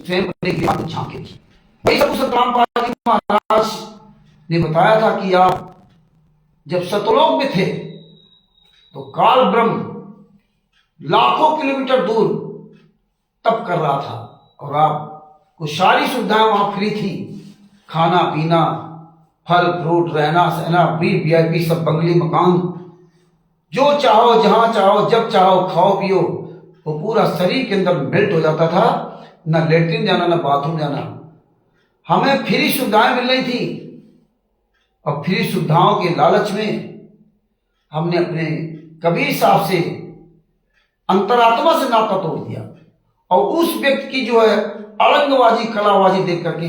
स्वयं अपने गिरफ्तार झांके थी। वही सब संत रामपाल जी महाराज ने बताया था कि आप जब सतलोक में थे तो काल ब्रह्म लाखों किलोमीटर दूर तप कर रहा था और आपको सारी सुविधाएं वहां फ्री थी, खाना पीना, फल फ्रूट, रहना सहना, VIP सब बंगले मकान, जो चाहो जहां चाहो जब चाहो खाओ पियो। वो पूरा शरीर के अंदर मेल्ट हो जाता था, ना लेटरिन जाना ना बाथरूम जाना। हमें फ्री सुविधाएं मिल रही थी और फ्री सुविधाओं के लालच में हमने अपने कबीर साहब से अंतरात्मा से नाता तोड़ दिया और उस व्यक्ति की जो है अड़ंगबाजी कलाबाजी देख करके,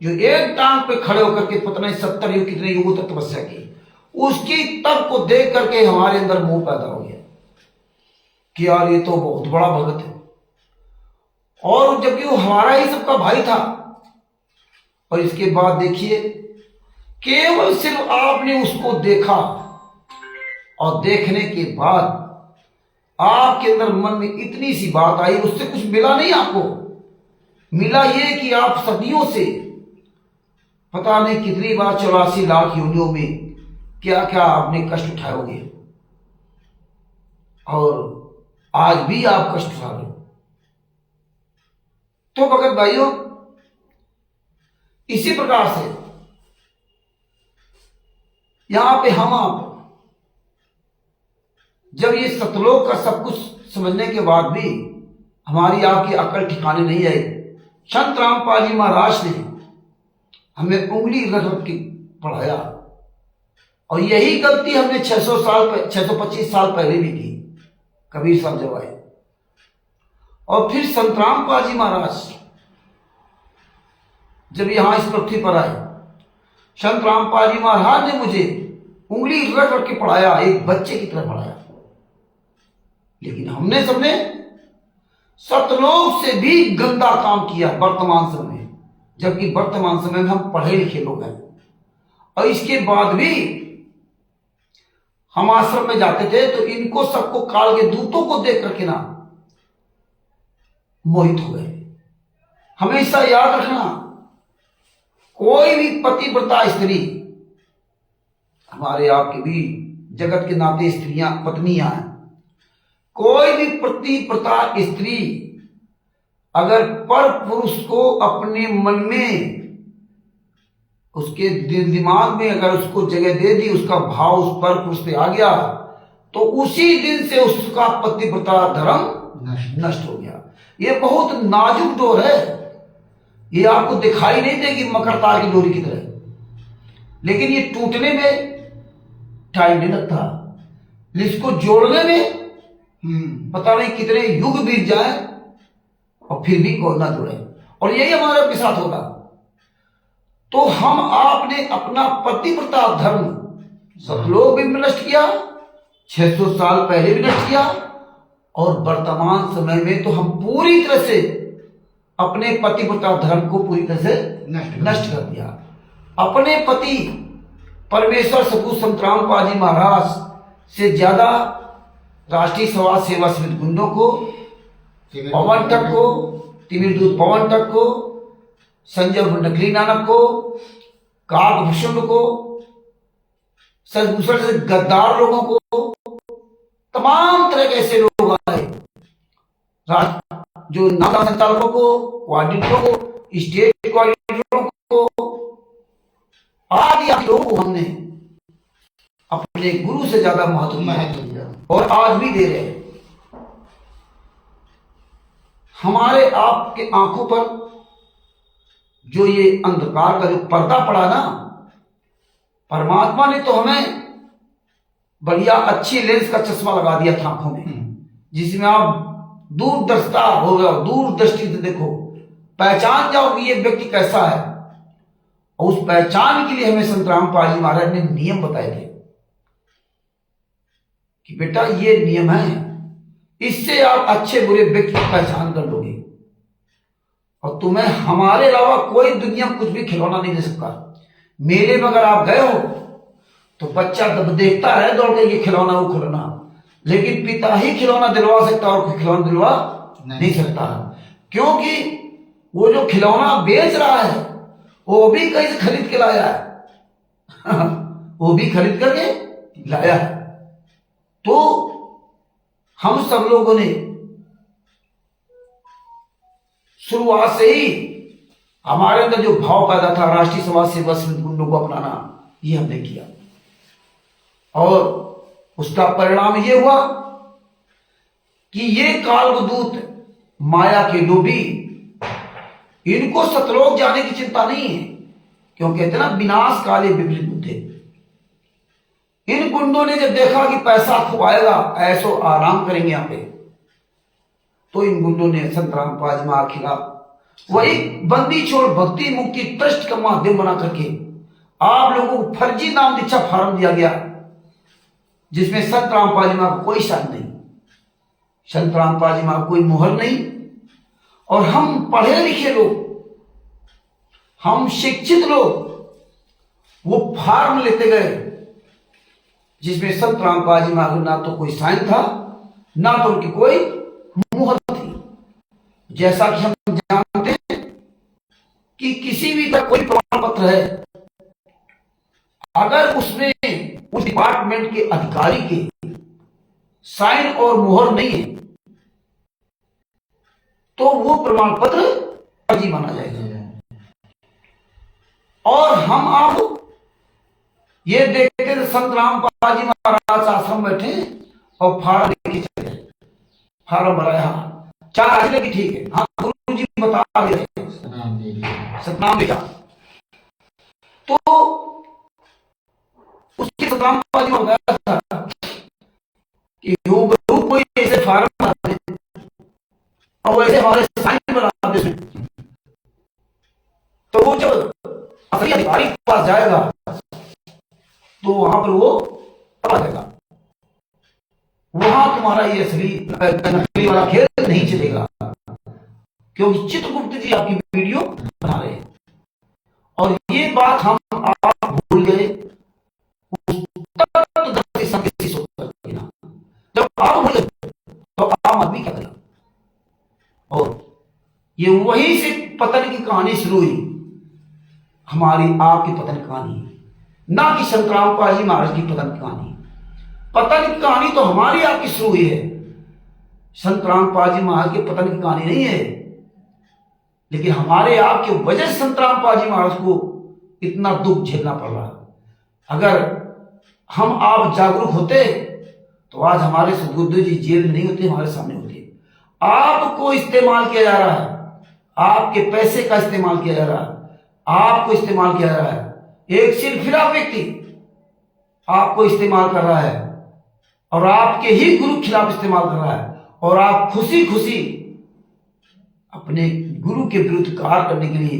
जो एक टांग पे खड़े होकर के पता नहीं 70 युग कितने युगों तक तपस्या की, उसकी तप को देख करके हमारे अंदर मोह पैदा हो गया कि यार ये तो बहुत बड़ा भगत है। और जबकि वो हमारा ही सबका भाई था। और इसके बाद देखिए, केवल सिर्फ आपने उसको देखा और देखने के बाद आपके अंदर मन में इतनी सी बात आई, उससे कुछ मिला नहीं आपको, मिला ये कि आप सदियों से पता नहीं कितनी बार 84 लाख योनियों में क्या क्या आपने कष्ट उठाए होंगे और आज भी आप कष्ट उठा रहे हो। तो भगत भाइयों, इसी प्रकार से यहां पे हम आप जब ये सतलोक का सब कुछ समझने के बाद भी हमारी आपकी अकल ठिकाने नहीं आई, संत रामपाल जी महाराज ने हमें उंगली रख रख के पढ़ाया और यही गलती हमने 625 साल पहले भी की। कबीर साहब जब आए और फिर संत रामपाल जी महाराज जब यहां इस पृथ्वी पर आए, संत रामपाल जी महाराज ने मुझे उंगली रख रख के पढ़ाया, एक बच्चे की तरह पढ़ाया। लेकिन हमने सबने सतलोक से भी गंदा काम किया वर्तमान समय, जबकि वर्तमान समय में हम पढ़े लिखे लोग हैं। और इसके बाद भी हम आश्रम में जाते थे तो इनको सबको काल के दूतों को देख करके ना मोहित हो गए। हमेशा याद रखना, कोई भी पतिव्रता स्त्री, हमारे आपके भी जगत के नाते स्त्रियां पत्नियां हैं, कोई भी पतिव्रता स्त्री अगर पर पुरुष को अपने मन में, उसके दिल दिमाग में अगर उसको जगह दे दी, उसका भाव उस पर पुरुष पे आ गया, तो उसी दिन से उसका पतिव्रता धर्म नष्ट हो गया। ये बहुत नाजुक डोर है, ये आपको दिखाई नहीं देगी मकर तार की डोरी की तरह, लेकिन ये टूटने में टाइम नहीं लगता, इसको जोड़ने में पता नहीं कितने युग बीत जाए और फिर भी कोई ना जुड़े। और यही हमारे के साथ होगा। तो हम आपने अपना पतिव्रता धर्म सतलोक भी नष्ट किया, 600 साल पहले भी नष्ट किया, और वर्तमान समय में तो हम पूरी तरह से अपने पतिव्रता धर्म को पूरी तरह से नष्ट कर दिया। अपने पति परमेश्वर सतगुरु संत रामपाल जी महाराज से ज्यादा राष्ट्रीय समाज सेवा समिति गुंडों को, पवन टक को, तिमिर दूत पवन टक को, संजय नकली नानक को, काकभूषण को, सदभूषण से गद्दार लोगों को, तमाम तरह के ऐसे लोग आए, जो नादा संचालकों को, कोऑर्डिनेटरों को, स्टेट कोऑर्डिनेटरों को, आदि लोगों को हमने अपने गुरु से ज्यादा महत्व दिया और आज भी दे रहे हैं। हमारे आपके आंखों पर जो ये अंधकार का जो पर्दा पड़ा ना, परमात्मा ने तो हमें बढ़िया अच्छी लेंस का चश्मा लगा दिया था आंखों में, जिसमें आप दूरदर्शिता हो गया, दूरदृष्टि से देखो, पहचान जाओ कि ये व्यक्ति कैसा है। और उस पहचान के लिए हमें संत रामपाल जी महाराज ने नियम बताए थे कि बेटा ये नियम है, इससे आप अच्छे बुरे व्यक्ति की पहचान कर लोगे और तुम्हें हमारे अलावा कोई दुनिया में कुछ भी खिलौना नहीं दे सकता। मेले में अगर आप गए हो तो बच्चा जब देखता है दौड़ के ये खिलौना वो खिलौना, लेकिन पिता ही खिलौना दिलवा सकता और कोई खिलौना दिलवा नहीं सकता, क्योंकि वो जो खिलौना बेच रहा है वो भी कहीं से खरीद के लाया है वो भी खरीद करके लाया है। तो हम सब लोगों ने शुरुआत से ही हमारे अंदर जो भाव पैदा था राष्ट्रीय समाज सेवा समिति गुंडों को अपनाना, ये हमने किया और उसका परिणाम ये हुआ कि ये कालदूत माया के लोभी, इनको सतलोक जाने की चिंता नहीं है, क्योंकि कहते ना विनाश काले विपरीत बुद्धे। इन गुंडों ने जब देखा कि पैसा खुआएगा, ऐसो आराम करेंगे यहां पे, तो इन गुंडों ने संत रामपाल जी महाराज के खिलाफ वही बंदी छोड़ भक्ति मुक्ति ट्रस्ट का माध्यम बना करके आप लोगों को फर्जी नाम दीक्षा फार्म दिया गया, जिसमें संत रामपाल जी महाराज कोई शान नहीं, संत रामपाल जी महाराज कोई मोहर नहीं। और हम पढ़े लिखे लोग, हम शिक्षित लोग वो फार्म लेते गए जिसमें संत रामपाल जी महाराज ना तो कोई साइन था ना तो उनकी कोई मुहर थी। जैसा कि हम जानते हैं कि किसी भी का कोई प्रमाण पत्र है, अगर उसमें उस डिपार्टमेंट के अधिकारी के साइन और मुहर नहीं है तो वो प्रमाण पत्र फर्जी माना जाएगा। और हम आप ये देखते थे संत रामपाल जी महाराज आश्रम बैठे और फार्म लेके चले, फार्म भराया, चार आज की ठीक है, हाँ गुरु जी बता दे रहे सतनाम लिखा, तो उसके संत रामपाल जी बताया था कि कोई ऐसे फार्म बना दे और वैसे हमारे साइन बना दे, तो वो जब असली अधिकारी के पास जाएगा तो वहां पर वो आ जाएगा, वहां तुम्हारा ये असली नकली वाला खेल नहीं चलेगा, क्योंकि चित्रगुप्त जी आपकी वीडियो बना रहे हैं। और ये बात हम आप भूल गए जब आप भूल गए तो आम आदमी क्या करेगा। और ये वहीं से पतन की कहानी शुरू हुई, हमारी आपकी पतन की कहानी, ना कि संत रामपाल जी महाराज की पतन की कहानी। पतन की कहानी तो हमारी आपकी शुरू हुई है, संत रामपाल जी महाराज के पतन की कहानी नहीं है। लेकिन हमारे आपके वजह से संत रामपाल जी महाराज को इतना दुख झेलना पड़ रहा। अगर हम आप जागरूक होते तो आज हमारे सदगुरुदेव जी जेल में नहीं होते, हमारे सामने होते। आपको इस्तेमाल किया जा रहा है, आपके पैसे का इस्तेमाल किया जा रहा है, आपको इस्तेमाल किया जा रहा है। एक सिरफिरा व्यक्ति आपको इस्तेमाल कर रहा है और आपके ही गुरु के खिलाफ इस्तेमाल कर रहा है, और आप खुशी खुशी अपने गुरु के विरुद्ध कार्य करने के लिए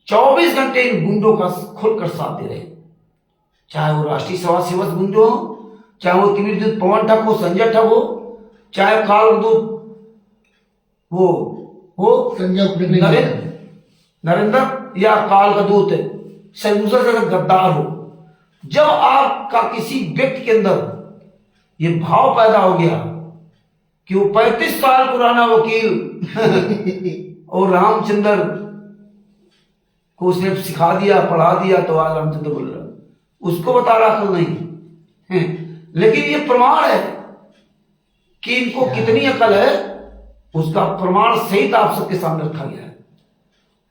24 घंटे इन गुंडों का खुलकर साथ दे रहे हैं। चाहे वो राष्ट्रीय समाज सेवक गुंड हो, चाहे वो तिमिरदूत पवन ठग हो, संजय ठग हो, चाहे कालदूत वो नरेंद्र या काल का दूत दूसरा गद्दार हो। जब आपका किसी व्यक्ति के अंदर ये भाव पैदा हो गया कि वो 35 साल पुराना वकील और रामचंद्र को उसने सिखा दिया, पढ़ा दिया, तो आज रामचंद्र बोल रहा, उसको बता रहा अकल नहीं है। लेकिन ये प्रमाण है कि इनको कितनी अकल है, उसका प्रमाण सहित आप सबके सामने रखा गया है।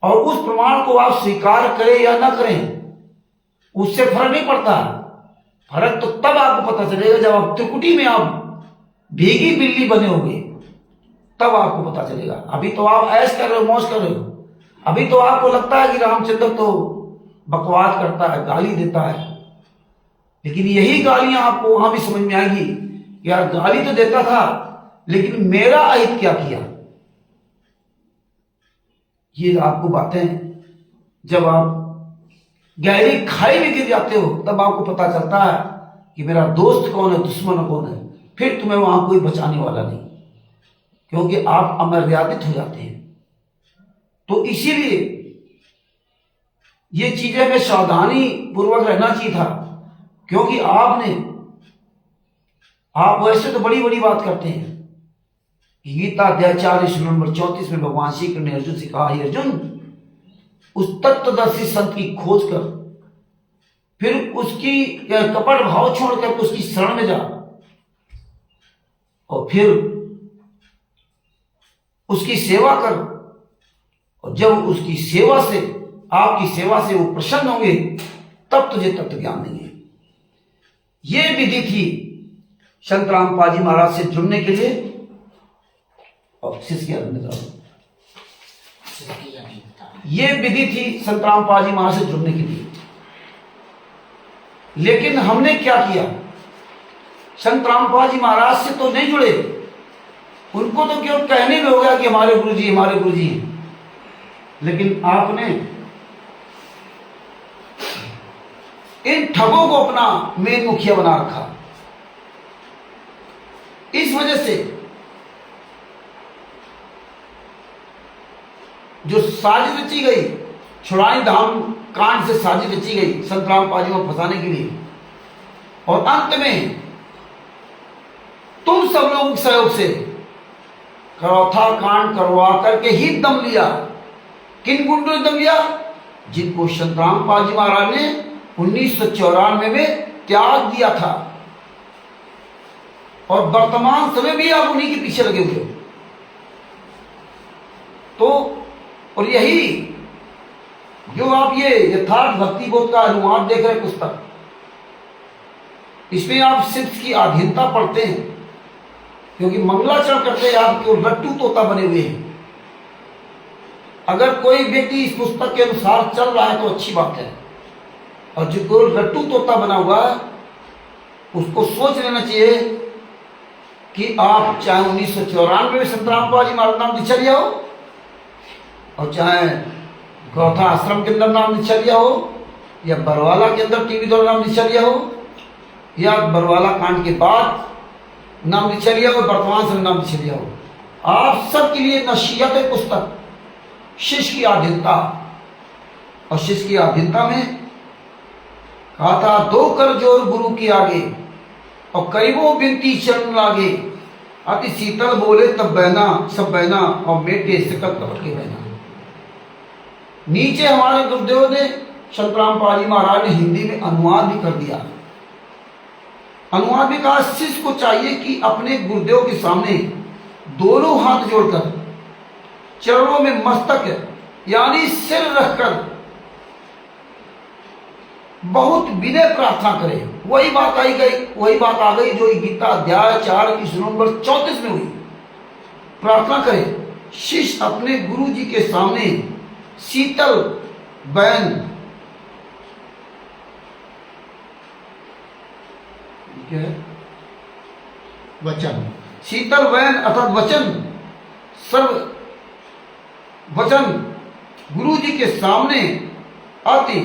और उस प्रमाण को आप स्वीकार करें या ना करें उससे फर्क नहीं पड़ता। फर्क तो तब आपको पता चलेगा जब आप त्रिकुटी में आप भीगी बिल्ली बने होंगे, तब आपको पता चलेगा। अभी तो आप ऐश कर रहे हो, मौज कर रहे हो, अभी तो आपको लगता है कि रामचंद्र तो बकवास करता है, गाली देता है, लेकिन यही गालियां आपको वहां भी समझ में आएगी। यार गाली तो देता था, लेकिन मेरा अहित क्या किया। ये आपको बातें जब आप गहरी खाई में गिर जाते हो तब आपको पता चलता है कि मेरा दोस्त कौन है, दुश्मन कौन है। फिर तुम्हें वहां कोई बचाने वाला नहीं, क्योंकि आप अमर्यादित हो जाते हैं। तो इसीलिए ये चीजें में सावधानी पूर्वक रहना चाहिए था, क्योंकि आप वैसे तो बड़ी बड़ी बात करते हैं। गीता अध्याय 4 श्लोक नंबर 34 में भगवान श्री कृष्ण ने अर्जुन से कहा, हे अर्जुन, उस तत्वदर्शी संत की खोज कर, फिर उसकी कपट भाव छोड़कर उसकी शरण में जा, और फिर उसकी सेवा कर, और जब उसकी सेवा से, आपकी सेवा से वो प्रसन्न होंगे, तब तुझे तत्व ज्ञान देंगे। ये विधि थी संत रामपाल जी महाराज से जुड़ने के लिए। और शिष्य ये विधि थी संत रामपाल जी महाराज से जुड़ने के लिए। लेकिन हमने क्या किया, संत रामपाल जी महाराज से तो नहीं जुड़े, उनको तो केवल कहने में हो गया कि हमारे गुरुजी हैं। लेकिन आपने इन ठगों को अपना मेन मुखिया बना रखा। इस वजह से जो साजिश रची गई, छुड़ाई धाम कांड से साजिश रची गई संत रामपाल जी को फंसाने के लिए, और अंत में तुम सब लोगों के सहयोग से करौथा कांड करवा करके ही दम लिया। किन गुंडों ने दम लिया? जिनको संत रामपाल जी महाराज ने 1994 में त्याग दिया था, और वर्तमान समय भी आप उन्हीं के पीछे लगे हुए। तो और यही जो आप ये यथार्थ भक्ति बोध का अनुवाद देख रहे हैं पुस्तक, इसमें आप सिर्फ की अधीनता पढ़ते हैं, क्योंकि मंगलाचरण करते आप केवल रट्टू तोता बने हुए हैं। अगर कोई व्यक्ति इस पुस्तक के अनुसार चल रहा है तो अच्छी बात है, और जो केवल रट्टू तोता बना हुआ है उसको सोच लेना चाहिए कि आप चाहे 1994 में संत रामपाल जी महाराज नाम दीक्षा लिया हो, और चाहे गौथा आश्रम के अंदर नाम दीक्षा लिया हो, या बरवाला के अंदर टीवी द्वारा नाम दीक्षा लिया हो, या बरवाला कांड के बाद नाम दीक्षा लिया हो, वर्तमान समय नाम दीक्षा लिया हो, आप सबके लिए नसीहत है पुस्तक शिष्य की आधीनता। और शिष्य की आधीनता में कहा था, दो कर जोर गुरु की आगे, और करीबो बिनती चरण लागे, अति शीतल बोले तब बहना सब बहना, और मेटे सकल कपट के बहना। नीचे हमारे गुरुदेव ने संत रामपाल जी महाराज ने हिंदी में अनुवाद भी कर दिया। अनुवाद में कहा, शिष्य को चाहिए कि अपने गुरुदेव के सामने दोनों हाथ जोड़कर चरणों में मस्तक यानी सिर रखकर बहुत विनय प्रार्थना करे। वही बात आ गई जो गीता अध्याय 4 श्लोक नंबर 34 में हुई। प्रार्थना करे, शिष्य अपने गुरु जी के सामने शीतल बहन वचन, शीतल बहन अर्थात वचन, सर्व वचन गुरु जी के सामने अति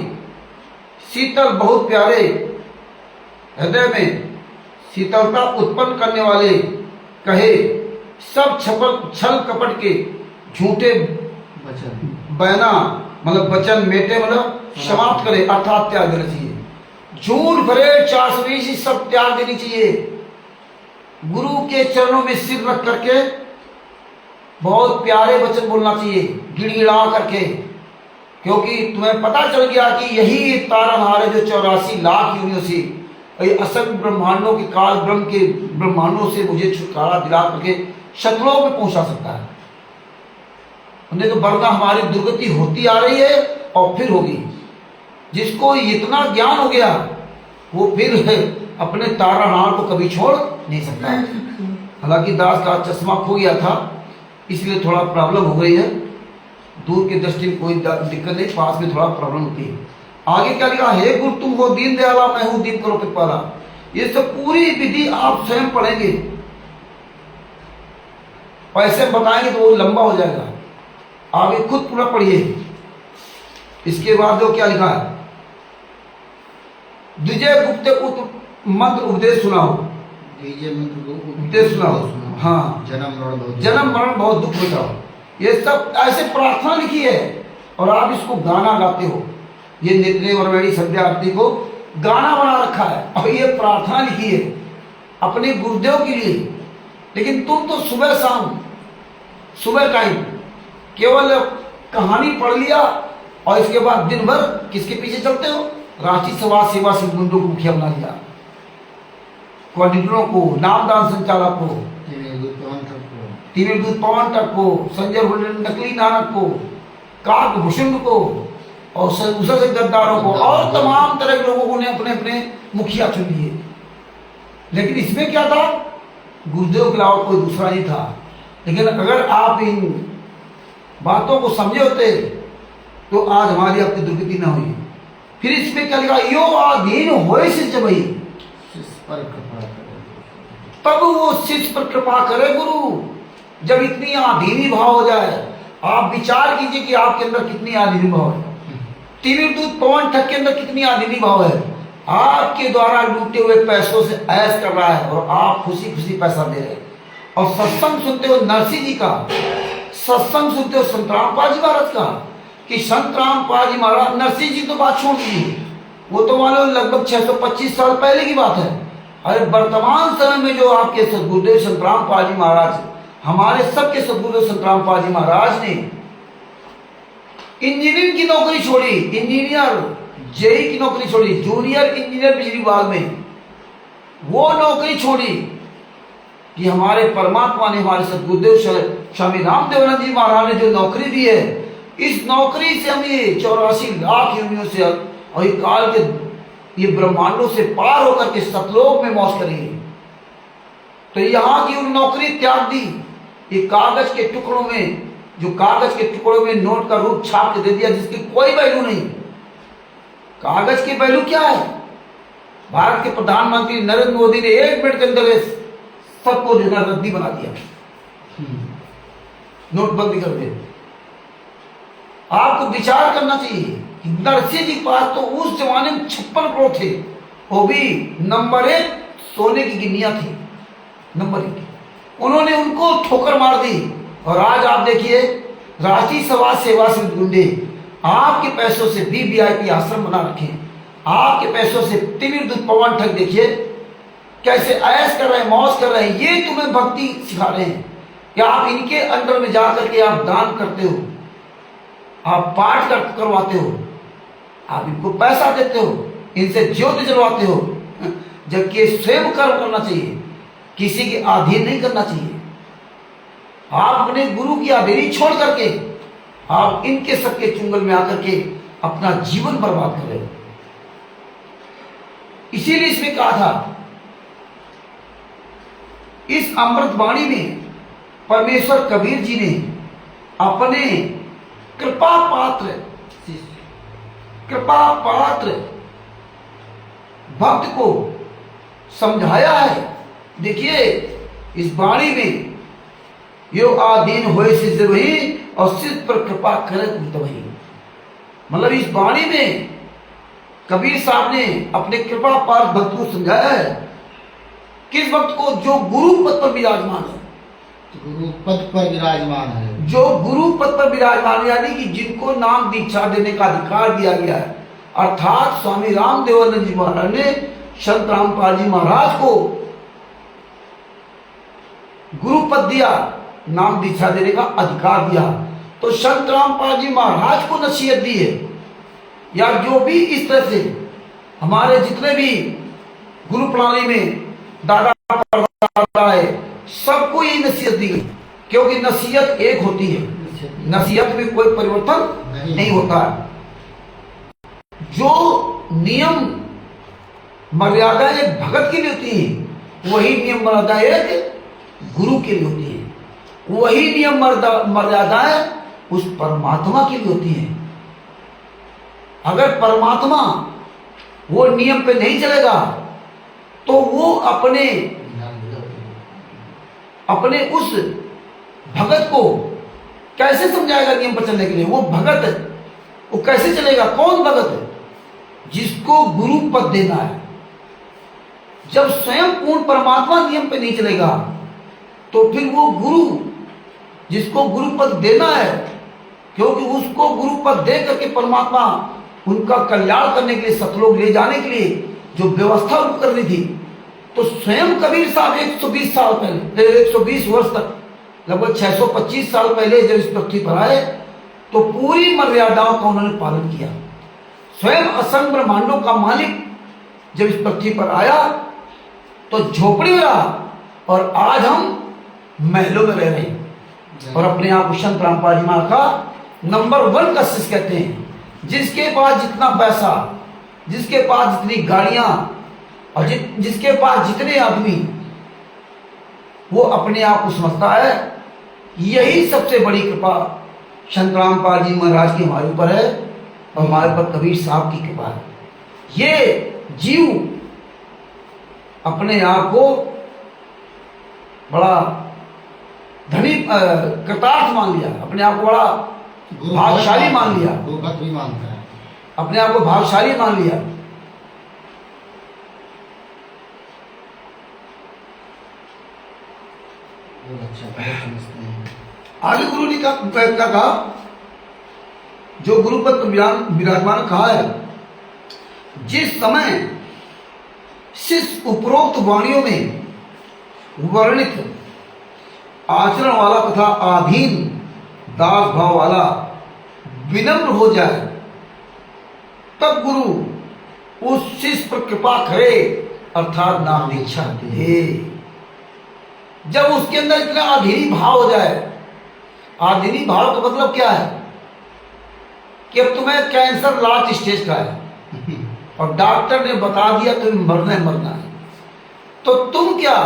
शीतल, बहुत प्यारे, हृदय में शीतलता उत्पन्न करने वाले कहे, सब छल कपट के झूठे वचन, बहना मतलब वचन मेटे मतलब समाप्त करे, अर्थात त्याग देना चाहिए। झूठ भरे 420 सब त्याग देनी चाहिए। गुरु के चरणों में सिर रख करके बहुत प्यारे वचन बोलना चाहिए, गिड़गिड़ा करके, क्योंकि तुम्हें पता चल गया कि यही तारनहार है जो 84 लाख योनियों से, असंख्य ब्रह्मांडों के काल ब्रह्म के ब्रह्मांडों से मुझे छुटकारा दिला करके शत्रुओं में पहुंचा सकता है। नहीं तो वरना हमारी दुर्गति होती आ रही है और फिर होगी। जिसको इतना ज्ञान हो गया वो फिर अपने तारनहार को कभी छोड़ नहीं सकता। हालांकि दास का चश्मा खो गया था, इसलिए थोड़ा प्रॉब्लम हो गई है, दूर के दृष्टि में कोई दिक्कत नहीं, पास में थोड़ा प्रॉब्लम होती है। आगे क्या लिखा, हे गुरु तुम हो दीन दयाला, मैं हूं दीन करो वाला। ये सब पूरी विधि आप स्वयं पढ़ेंगे, पैसे बताएंगे तो वो लंबा हो जाएगा, आगे खुद पूरा पढ़िए। इसके बाद जो क्या लिखा है, द्विजय गुप्त मंत्र उपदेश सुनाओ, द्विजय मंत्र को उपदेश सुनाओ। हाँ, जन्म मरण बहुत दुख मिटाओ। ये सब ऐसे प्रार्थना लिखी है और आप इसको गाना गाते हो। ये नित्य वरवेणी संध्या आरती को गाना बना रखा है और ये प्रार्थना लिखी है अपने गुरुदेव के लिए। लेकिन तुम तो सुबह शाम, सुबह टाइम केवल कहानी पढ़ लिया और इसके बाद दिन भर किसके पीछे चलते हो, रांची समाज सेवा सिद्धमंडलों को मुखिया बना लिया, कोऑर्डिनेटरों को, नामदान संचालक को, तिमिल पवन तक को, संजय नकली नानक को, काकभूषण को और उषा से गद्दारों को और तमाम तरह के लोगों ने अपने अपने मुखिया चुन लिए। लेकिन इसमें क्या था, गुरुदेव के अलावा कोई दूसरा नहीं था। लेकिन अगर आप इन बातों को समझे होते तो आज हमारी आपकी दुर्गति न हुई। फिर इसमें क्या लिखा, यो आधीन होए शिष्य भाई, तब वो शिष्य पर कृपा करे गुरु। जब इतनी आधीनी भाव हो जाए, आप विचार कीजिए कि आपके अंदर कितनी आधीनी भाव है। तिमिर दूत पवन ठग के अंदर कितनी आधीनी भाव है, आपके द्वारा लूटे हुए पैसों से ऐश कर रहा है और आप खुशी खुशी पैसा दे रहे हैं। और सत्संग सुनते हो नरसिंह जी का, सत्संग सुनते हो संत रामपाल जी महाराज का, कि संत रामपाल जी महाराज, नरसिंह जी तो बात छोड़ दीजिए, वो तो मान लो लगभग 625 साल पहले की बात है। अरे वर्तमान समय में जो आपके सदगुरुदेव संत रामपाल जी महाराज, हमारे सबके सदगुरुदेव संत रामपाल जी महाराज ने इंजीनियरिंग की नौकरी छोड़ी, इंजीनियर जेई की नौकरी छोड़ी, जूनियर इंजीनियर बिजली विभाग में, वो नौकरी छोड़ी कि हमारे परमात्मा ने, हमारे सदगुरुदेव स्वामी रामदेवानंद जी महाराज ने जो नौकरी दी है, इस नौकरी से हम ये 84 लाख योनियों से और ये काल के ये ब्रह्मांडों से पार होकर के सतलोक में मौज करेंगे। तो यहाँ की उन नौकरी त्याग दी, ये कागज के टुकड़ों में, जो कागज के टुकड़ों में नोट का रूप छाप के दे दिया, जिसकी कोई वैल्यू नहीं। कागज की वैल्यू क्या है? भारत के प्रधानमंत्री नरेंद्र मोदी ने 1 मिनट के अंदर सबको रद्दी बना दिया, नोटबंदी कर दे। आपको विचार करना चाहिए कि नरसिंह जी के पास तो उस जमाने में 56 करोड़ थे, वो भी नंबर 1 सोने की गिन्नियां थी, नंबर 1। उन्होंने उनको ठोकर मार दी। और आज आप देखिए, रांची समाज सेवा से गुंडे आपके पैसों से वीवीआईपी आश्रम बना रखे, आपके पैसों से तिमिर दूत पवन ठग देखिए कैसे ऐश कर रहे हैं, मौज कर रहे हैं। ये तुम्हें भक्ति सिखा रहे हैं कि आप इनके अंडर में जाकर के आप दान करते हो, आप पाठ करवाते हो, आप इनको पैसा देते हो, इनसे ज्योति जलवाते हो, जबकि स्वयं कर्म करना चाहिए, किसी के अधीन नहीं करना चाहिए। आप अपने गुरु की अधीनी छोड़ करके आप इनके सबके चुंगल में आकर के अपना जीवन बर्बाद कर रहे हो। इसीलिए इसमें कहा था, इस अमृतवाणी में परमेश्वर कबीर जी ने अपने कृपा पात्र भक्त को समझाया है। देखिए, इस वाणी में यो आधीन होए शिष्य वही और शिष्य पर कृपा करे तो वही। मतलब इस वाणी में कबीर साहब ने अपने कृपा पात्र भक्त को समझाया है। किस भक्त को? जो गुरु पद पर विराजमान है, गुरु पद पर विराजमान है, जो गुरु पद पर विराजमान, यानी कि जिनको नाम दीक्षा देने का अधिकार दिया गया है। अर्थात स्वामी रामदेवानंद जी महाराज ने संत रामपाल जी महाराज को गुरु पद दिया, नाम दीक्षा देने का अधिकार दिया। तो संत रामपाल जी महाराज को नसीहत दी है, या जो भी इस तरह से हमारे जितने भी गुरु प्रणाली में दादा परदादा है, सबको ये नसीहत दी गई, क्योंकि नसीहत एक होती है, नसीहत में कोई परिवर्तन नहीं होता। जो नियम मर्यादा एक भगत के लिए होती है, वही नियम मर्यादा एक गुरु के लिए होती है। वही नियम मर्यादाएं उस परमात्मा के लिए होती हैं। अगर परमात्मा वो नियम पे नहीं चलेगा तो वो अपने उस भगत को कैसे समझाएगा नियम पर चलने के लिए? वो भगत वो कैसे चलेगा? कौन भगत? जिसको गुरु पद देना है। जब स्वयं पूर्ण परमात्मा नियम पे नहीं चलेगा तो फिर वो गुरु जिसको गुरु पद देना है, क्योंकि उसको गुरु पद दे करके परमात्मा उनका कल्याण करने के लिए, सतलोक ले जाने के लिए जो व्यवस्था उनको करनी थी, तो स्वयं कबीर साहब 120 साल पहले, 120 वर्ष तक, लगभग 625 साल पहले जब इस पृथ्वी पर आए तो पूरी मर्यादाओं का उन्होंने पालन किया। स्वयं असंख्य ब्रह्मांडों का मालिक जब इस पृथ्वी पर आया तो झोपड़ी में रहा, और आज हम महलों में रह रहे हैं और अपने आप संत रामपाल जी महाराज का नंबर 1 का शिष्य कहते हैं। जिसके पास जितना पैसा, जिसके पास जितनी गाड़ियां और जिसके पास जितने आदमी, वो अपने आप को समझता है यही सबसे बड़ी कृपा संत रामपाल जी महाराज की हमारे ऊपर है और हमारे पर कबीर साहब की कृपा है। ये जीव अपने आप को बड़ा धनी कृतार्थ मान लिया, अपने आप को बड़ा भाग्यशाली मान लिया, गुरुभक्त भी मानता है, अपने आप को भाग्यशाली मान लिया। अच्छा समझते हैं। आगे गुरु ने क्या कहा? जो गुरु पर विराजमान कहा है, जिस समय शिष्य उपरोक्त वाणियों में वर्णित आचरण वाला तथा आधीन दास भाव वाला विनम्र हो जाए, तब गुरु उस शिष्य पर कृपा करे, अर्थात नाम दीक्षा दे। जब उसके अंदर इतना आधीनी भाव हो जाए, आधीनी भाव का मतलब क्या है? कि अब तुम्हें कैंसर लास्ट स्टेज का है और डॉक्टर ने बता दिया तुम्हें मरना है, तो तुम क्या,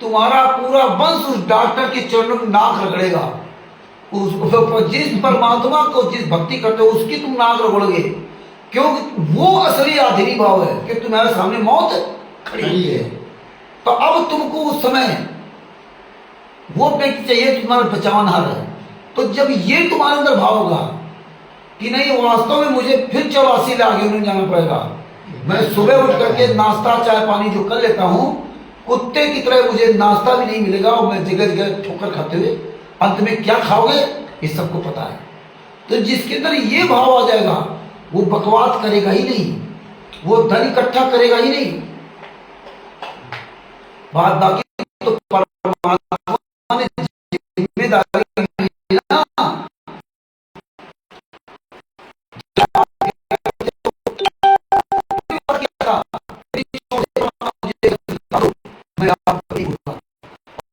तुम्हारा पूरा वंश उस डॉक्टर के चरणों में नाक रगड़ेगा। जिस परमात्मा को जिस भक्ति करते हो उसकी तुम नाक रगड़ोगे, क्योंकि वो असली आधीनी भाव है कि तुम्हारे सामने मौत खड़ी है। तो अब तुमको उस समय वो व्यक्ति चाहिए तुम्हारा बचावनहार है। तो जब ये तुम्हारे अंदर भाव होगा कि नहीं, वास्तव में मुझे फिर 84 आगे उन्हें जाना पड़ेगा, मैं सुबह उठ करके नाश्ता चाय पानी जो कर लेता हूँ, कुत्ते की तरह मुझे नाश्ता भी नहीं मिलेगा और मैं जगह जगह ठोकर खाते हुए अंत में क्या खाओगे ये सबको पता है। तो जिसके अंदर ये भाव आ जाएगा वो बकवास करेगा ही नहीं, वो धन इकट्ठा करेगा ही नहीं। बात बाकी तो परमात्मा ने जिम्मेदारी ना,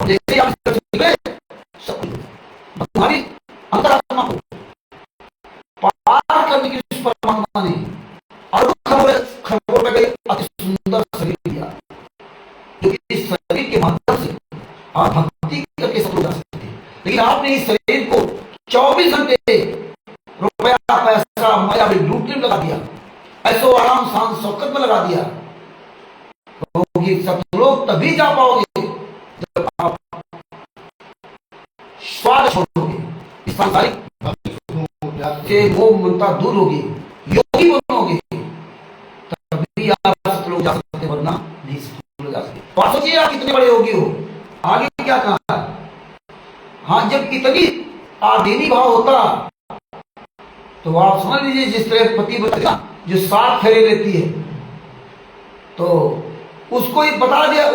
जैसे आप तुम्हारी अंतरात्मा को पार करने के लिए परमात्मा ने खबर में गई अति सुंदर शरीर दिया, जो इस शरीर के माध्यम से आप भक्ति करके सब जा सकते हैं। लेकिन आपने इस शरीर को 24 घंटे रुपया पैसा माया में लूटने में लगा दिया, ऐसो आराम शान शौकत में लगा दिया। सब लोग तभी जा पाओगे जब आप स्वाद छोड़ोगे, इस सांसारिक से वो ममता दूर होगी, योगी बनोगे, तभी आप सब लोग जा सकते, वरना नहीं सब लोग जा सकते। सोचिए आप कितने बड़े योगी हो। आगे क्या कहा? हाँ, जब इतनी आधीनी भाव होता तो आप समझ लीजिए, जिस तरह पति जो 7 फेरे लेती है, तो उसको ये बता दिया,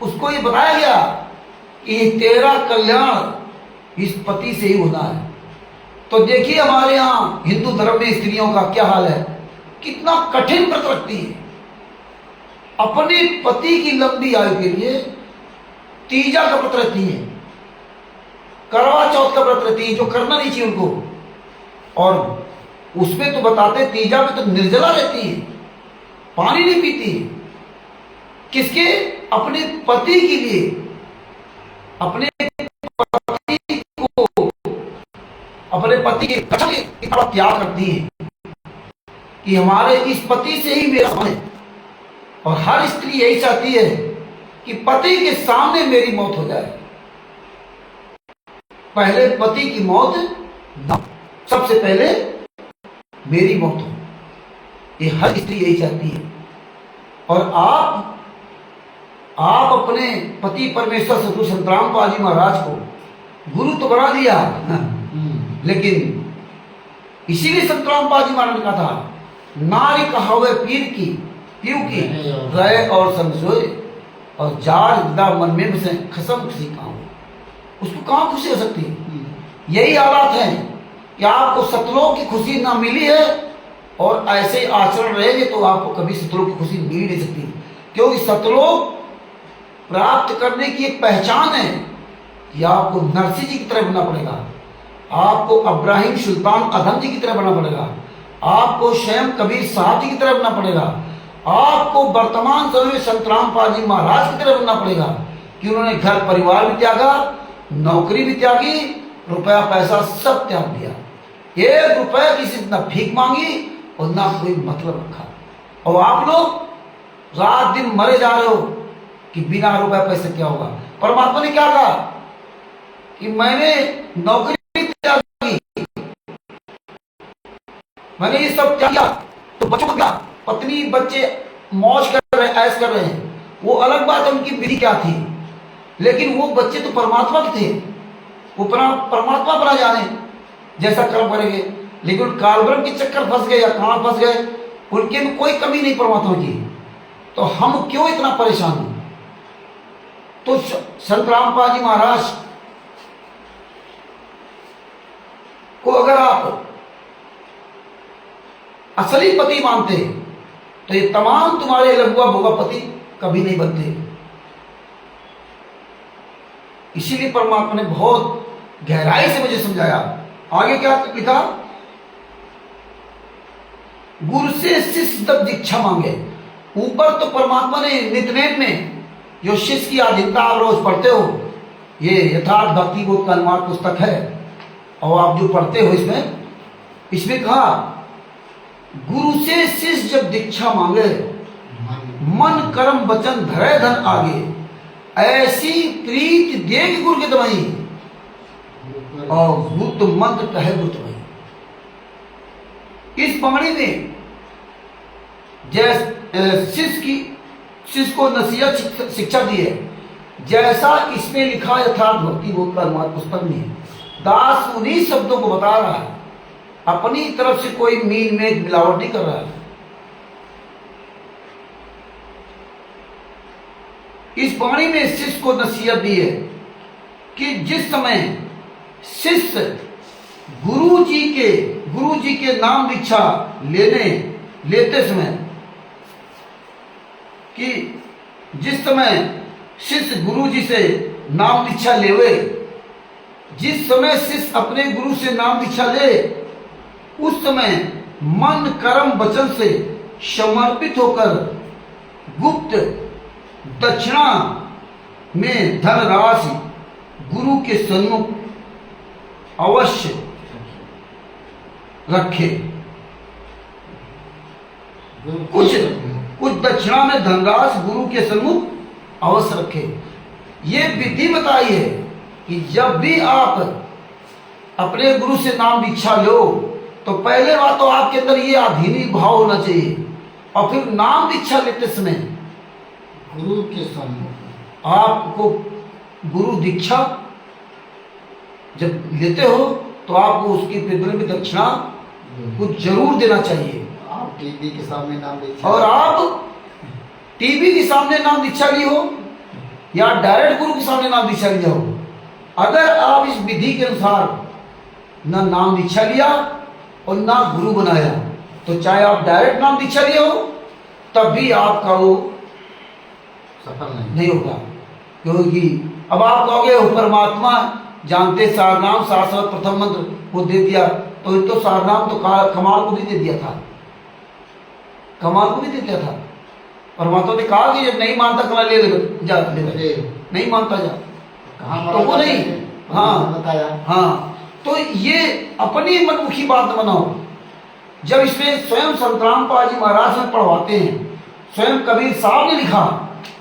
उसको ये बताया गया कि तेरा कल्याण इस पति से ही होना है। तो देखिए हमारे यहाँ हिंदू धर्म में स्त्रियों का क्या हाल है, कितना कठिन व्रत रखती है अपने पति की लंबी आयु के लिए। तीजा का व्रत रखती है, करवा चौथ का व्रत रखती है, जो करना नहीं चाहिए उनको। और उसमें तो बताते तीजा में तो निर्जला रहती है, पानी नहीं पीती है। किसके? अपने पति के लिए, अपने पति को अपने पति के इतना त्याग करती है कि हमारे इस पति से ही मेरा है। और हर स्त्री यही चाहती है कि पति के सामने मेरी मौत हो जाए, पहले पति की मौत न, सबसे पहले मेरी मौत हो। ये हर स्त्री यही चाहती है। और आप अपने पति परमेश्वर सतगुरु संत रामपाल जी महाराज को गुरु तो बना दिया, लेकिन इसीलिए संत रामपाल जी महाराज ने कहा था, नारी कहावे पीर की पीऊ की रहे और समझोए, और जार विदा मन में बसे खसम खुशी कहाँ हो। उसको कहाँ खुशी हो सकती है? यही हालात है कि आपको सतलोक की खुशी ना मिली है, और ऐसे आचरण रहेंगे तो आपको कभी सतलोक की खुशी मिल नहीं सकती। क्योंकि सतलोक प्राप्त करने की एक पहचान है कि आपको नरसिंह जी की तरह बनना पड़ेगा, आपको अब्राहिम सुल्तान अधम जी की तरह बनना पड़ेगा, आपको स्वयं कबीर साहब जी की तरह बनना पड़ेगा, आपको वर्तमान समय में संत रामपाल जी महाराज की तरह बनना पड़ेगा कि उन्होंने घर परिवार भी त्यागा, नौकरी भी त्यागी, रुपया पैसा सब त्याग दिया, 1 रुपया किसी से ना भीख मांगी और ना कोई मतलब रखा। और आप लोग रात दिन मरे जा रहे हो कि बिना रुपया पैसे क्या होगा। परमात्मा ने क्या कहा कि मैंने नौकरी त्यागी, मैंने ये सब त्याग दिया, तो बच्चों को क्या, पत्नी बच्चे मौज कर रहे, ऐश कर रहे हैं, वो अलग बात है, उनकी विधि क्या थी, लेकिन वो बच्चे तो परमात्मा के थे, वो परमात्मा बना जाने जैसा कर्म करेंगे। लेकिन कालब्रह्म के चक्कर फंस गए या कहां फंस गए, उनके में कोई कमी नहीं परमात्मा की, तो हम क्यों इतना परेशान हो। तो संत रामपाल जी महाराज को अगर आप असली पति मानते तो ये तमाम तुम्हारे लघुआ भोगा पति कभी नहीं बनते। इसीलिए परमात्मा ने बहुत गहराई से मुझे समझाया। आगे क्या लिखा, गुरु से शिष्य तब दीक्षा मांगे। ऊपर तो परमात्मा ने नित्यनेम में जो शिष्य की आधीनता आप रोज पढ़ते हो, ये यथार्थ भक्ति बोध का अनुवाद पुस्तक है, और आप जो पढ़ते हो इसमें कहा, गुरु से शिष्य जब दीक्षा मांगे, मन कर्म वचन धरे धन आगे, ऐसी प्रीत देख गुरु के दवाई, और बुद्ध मंत्र कहे बुद्ध भाई। इस पगड़ी में जैसे शिष्य को नसीहत शिक्षा दी है, जैसा इसमें लिखा यथार्थ भक्ति बोध का अनुवाद पुस्तक में, दास उन्हीं शब्दों को बता रहा है, अपनी तरफ से कोई मीन में मिलावट नहीं कर रहा है। इस पानी में शिष्य को नसीहत दी है कि जिस समय शिष्य गुरु जी के नाम दीक्षा लेते समय, कि जिस समय शिष्य गुरु जी से नाम दीक्षा लेवे, जिस समय शिष्य अपने गुरु से नाम दीक्षा ले, उस समय मन कर्म वचन से समर्पित होकर गुप्त दक्षिणा में धनराशि गुरु के सन्मुख अवश्य रखे। कुछ दक्षिणा में धनराशि गुरु के सन्मुख अवश्य रखे। ये विधि बताई है कि जब भी आप अपने गुरु से नाम दीक्षा लो, तो पहले बात तो आपके अंदर ये अधीनी भाव होना चाहिए, और फिर नाम दीक्षा लेते समय गुरु के सन्मुख आपको गुरु दीक्षा जब लेते हो तो आपको उसकी प्रतिदिन में दक्षिणा कुछ जरूर देना चाहिए। आप टीवी के सामने नाम दीक्षा, और आप टीवी के सामने नाम दीक्षा ली हो या डायरेक्ट गुरु के सामने नाम दीक्षा लिया हो, अगर आप इस विधि के अनुसार न नाम दीक्षा लिया और ना गुरु बनाया, तो चाहे आप डायरेक्ट नाम दीक्षा लिए हो तब भी आपका वो सफल नहीं होगा। क्योंकि अब आप कहोगे वो परमात्मा जानते सारनाम शाश्वत प्रथम मंत्र वो दे दिया, तो सारनाम तो कमाल को भी दे दिया था, कमाल को भी दे दिया था। परमात्मा ने कहा कि जब नहीं मानता कला ले जा, नहीं मानता जा, कहाँ तो वो नहीं, हाँ बताया, हाँ, तो ये अपनी मनमुखी बात न बनाओ। जब इसमें स्वयं संतरामपाल जी महाराज में पढ़वाते हैं, स्वयं कबीर साहब ने लिखा,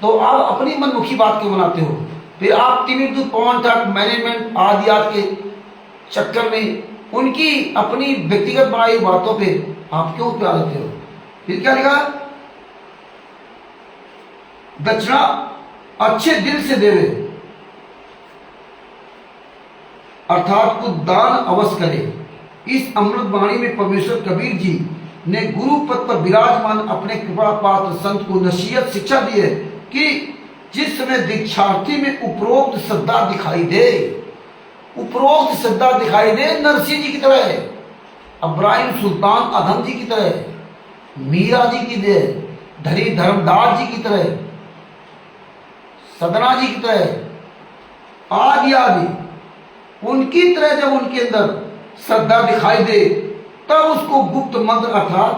तो आप अपनी मनमुखी बात क्यों बनाते हो? फिर आप तिमिर पवन तक मैनेजमेंट आदियात के चक्कर में उनकी अपनी व्यक्तिगत बनाई बातों पे आप क्यों प्यार देते हो? फिर क्या लिखा? दक्षिणा अच्छे दिल से देवे, अर्थात कुछ दान अवश्य करे। इस अमृत वाणी में परमेश्वर कबीर जी ने गुरु पद पर विराजमान अपने कृपा पात्र संत को नसीहत शिक्षा दी है कि जिस समय दीक्षार्थी में उपरोक्त श्रद्धा दिखाई दे, उपरोक्त श्रद्धा दिखाई दे, नरसिंह जी की तरह, इब्राहिम सुल्तान आदम जी की तरह, मीरा जी की तरह, धरी धर्मदास जी की तरह, सदना जी की तरह, आदि आदि उनकी तरह जब उनके अंदर श्रद्धा दिखाई दे, तब उसको गुप्त मंत्र अर्थात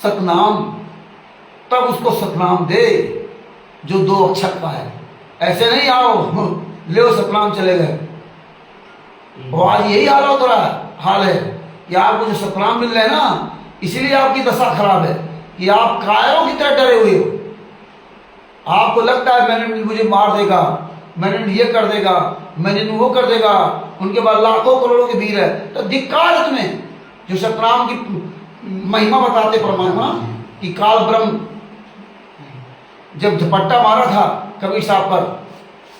सतनाम, तब उसको सतनाम दे जो 2 अक्षर का है। ऐसे नहीं आओ ले सतनाम चले गए। और आज यही हाल है कि आपको जो सतनाम मिल रहे हैं ना, इसीलिए आपकी दशा खराब है कि आप कायरों की तरह डरे हुए हो। आपको लगता है मैंने मुझे मार देगा, मैंने ये कर देगा, मैंने वो कर देगा, उनके बाद लाखों करोड़ों के भीड़ है। तो धिक्कार है तुम्हें जो सतनाम की महिमा बताते परमात्मा कि काल ब्रह्म जब झपट्टा मारा था कबीर साहब पर,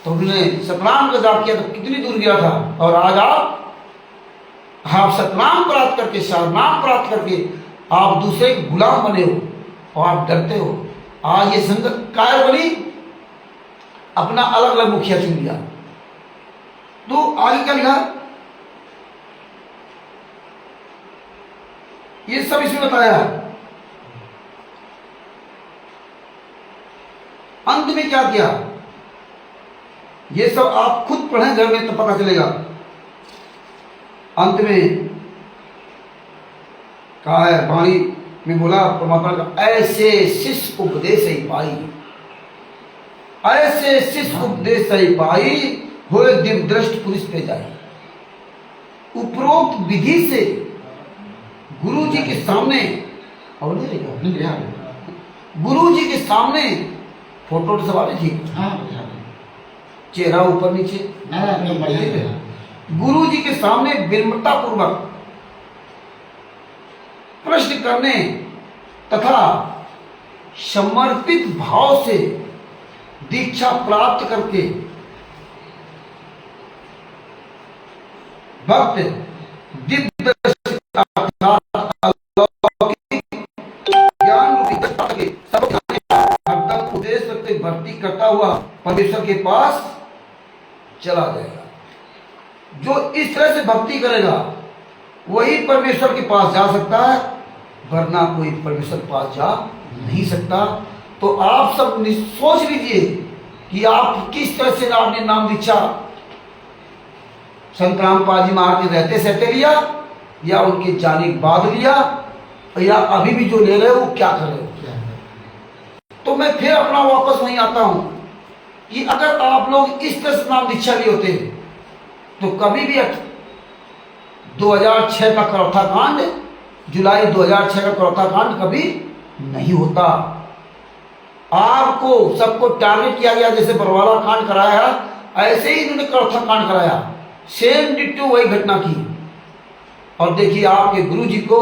तो उन्होंने सतनाम का जाप किया तो कितनी दूर गया था। और आज आप सतनाम प्राप्त करके, शरनाम प्राप्त करके आप दूसरे के गुलाम बने हो और आप डरते हो। आज ये संगत कायर बनी, अपना अलग अलग मुखिया चुन लिया। तो आगे क्या लिखा? ये सब इसमें बताया। अंत में क्या किया ये सब आप खुद पढ़ें घर में तो पता चलेगा। अंत में कहा है, वाणी में बोला परमात्मा का, ऐसे शिष्य उपदेश ही पाई, ऐसे शिष्य उपदेश ही पाई, होए दिव्य दृष्ट पुरुष पे जाए। उपरोक्त विधि से गुरु जी के सामने, और नहीं गुरु जी के सामने फोटो तो सवाल थी, चेहरा ऊपर नीचे, गुरु जी के सामने विनम्रता पूर्वक प्रश्न करने तथा समर्पित भाव से दीक्षा प्राप्त करके भक्त दिव्य ज्ञान हरदम उद्देश्य रखते भक्ति करता हुआ परमेश्वर के पास चला जाएगा। जो इस तरह से भक्ति करेगा वही परमेश्वर के पास जा सकता है, वरना कोई परमेश्वर के पास जा नहीं सकता। तो आप सब सोच लीजिए कि आप किस तरह से आपने नाम दीक्षा संत रामपाल जी महाराज के रहते सहते लिया, या उनके जाने के बाद लिया, या अभी भी जो ले रहे हो वो क्या कर रहे हो। तो मैं फिर अपना वापस वहीं आता हूं कि अगर आप लोग इस तरह से नाम दीक्षा लिए होते तो कभी भी 2006 का करौथा कांड, जुलाई 2006 का करौथा कांड कभी नहीं होता। आपको सबको टारगेट किया गया, जैसे बरवाला कांड कराया ऐसे ही इन्होंने करौथा कांड कराया, सेम डिट्टो वही घटना की। और देखिए आपके गुरु जी को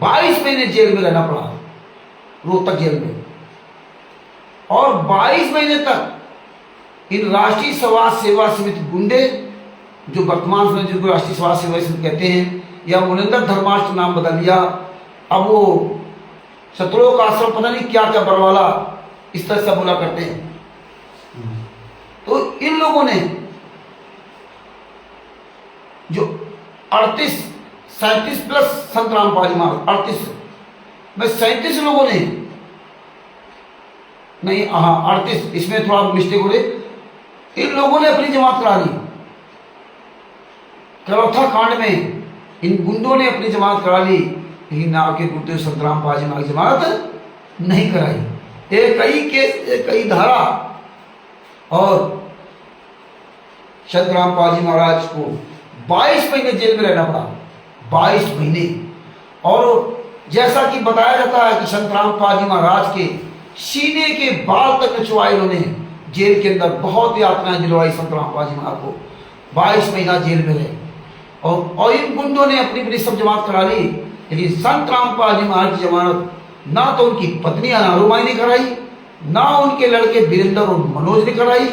22 महीने जेल में रहना पड़ा, रोहतक जेल में। और 22 महीने तक इन राष्ट्रीय समाज सेवा समिति गुंडे, जो वर्तमान में जिनको राष्ट्रीय समाज सेवा समिति कहते हैं, या मुनिंदर धर्माष्ट्र नाम बदल लिया, अब वो सतलोक आश्रम पता नहीं क्या क्या बरवाला इस तरह से बोला करते हैं। तो इन लोगों ने जो 37 प्लस संत रामपाल जी महाराज 38 में 37 लोगों ने, नहीं हाँ 38, इसमें थोड़ा मिस्टेक हो गई, इन लोगों ने अपनी जमात करा ली। करौथा कांड में इन गुंडों ने अपनी जमात करा ली, लेकिन नाव के गुरुदेव संत रामपाल जी महाराज की जमात नहीं कराई। एक कई केस, एक कई धारा, और संत रामपाल जी महाराज को 22 महीने जेल में रहना पड़ा, 22 महीने। और जैसा कि बताया जाता है कि संत रामपाल जी महाराज के सीने के बाल तक नचवाए इन्होंने जेल के अंदर, बहुत यातनाएं दिलवाई संत रामपाल जी महाराज को, 22 महीना जेल में रहे। और इन गुंडों ने अपनी अपनी सब जमात करा ली, लेकिन संत रामपाल जी महाराज की जमानत ना तो उनकी पत्नी अनारुमाई ने कराई, ना उनके लड़के वीरेंद्र और मनोज ने कराई,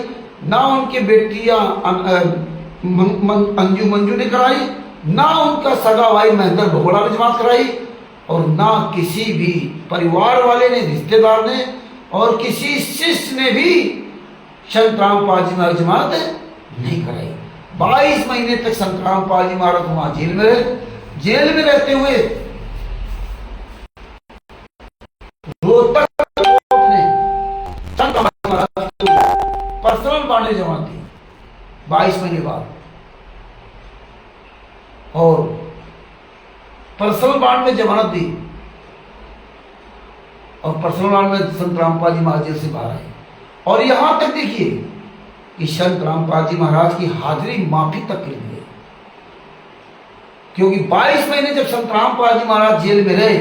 ना उनके बेटियां अंजू मंजू ने कराई, ना उनका सगा भाई महेंद्र भगोड़ा ने जमात कराई, और ना किसी भी परिवार वाले ने, रिश्तेदार ने, और किसी शिष्य ने भी संत रामपाल जी महाराज जमानत नहीं कराई। 22 महीने तक संत रामपाल जी महाराज वहां जेल में रहे। जेल में रहते हुए रोहतक कोर्ट ने संत रामपाल महाराज को पर्सनल बांड में जमानत दी 22 महीने बाद, और पर्सनल बांड में जमानत दी, और पर्सनल बांड में संत रामपाल जी महाराज जेल से बाहर आए। और यहां तक देखिए कि संत रामपाल जी महाराज की हाजिरी माफी तक के लिए, क्योंकि 22 महीने जब संत रामपाल जी महाराज जेल में रहे,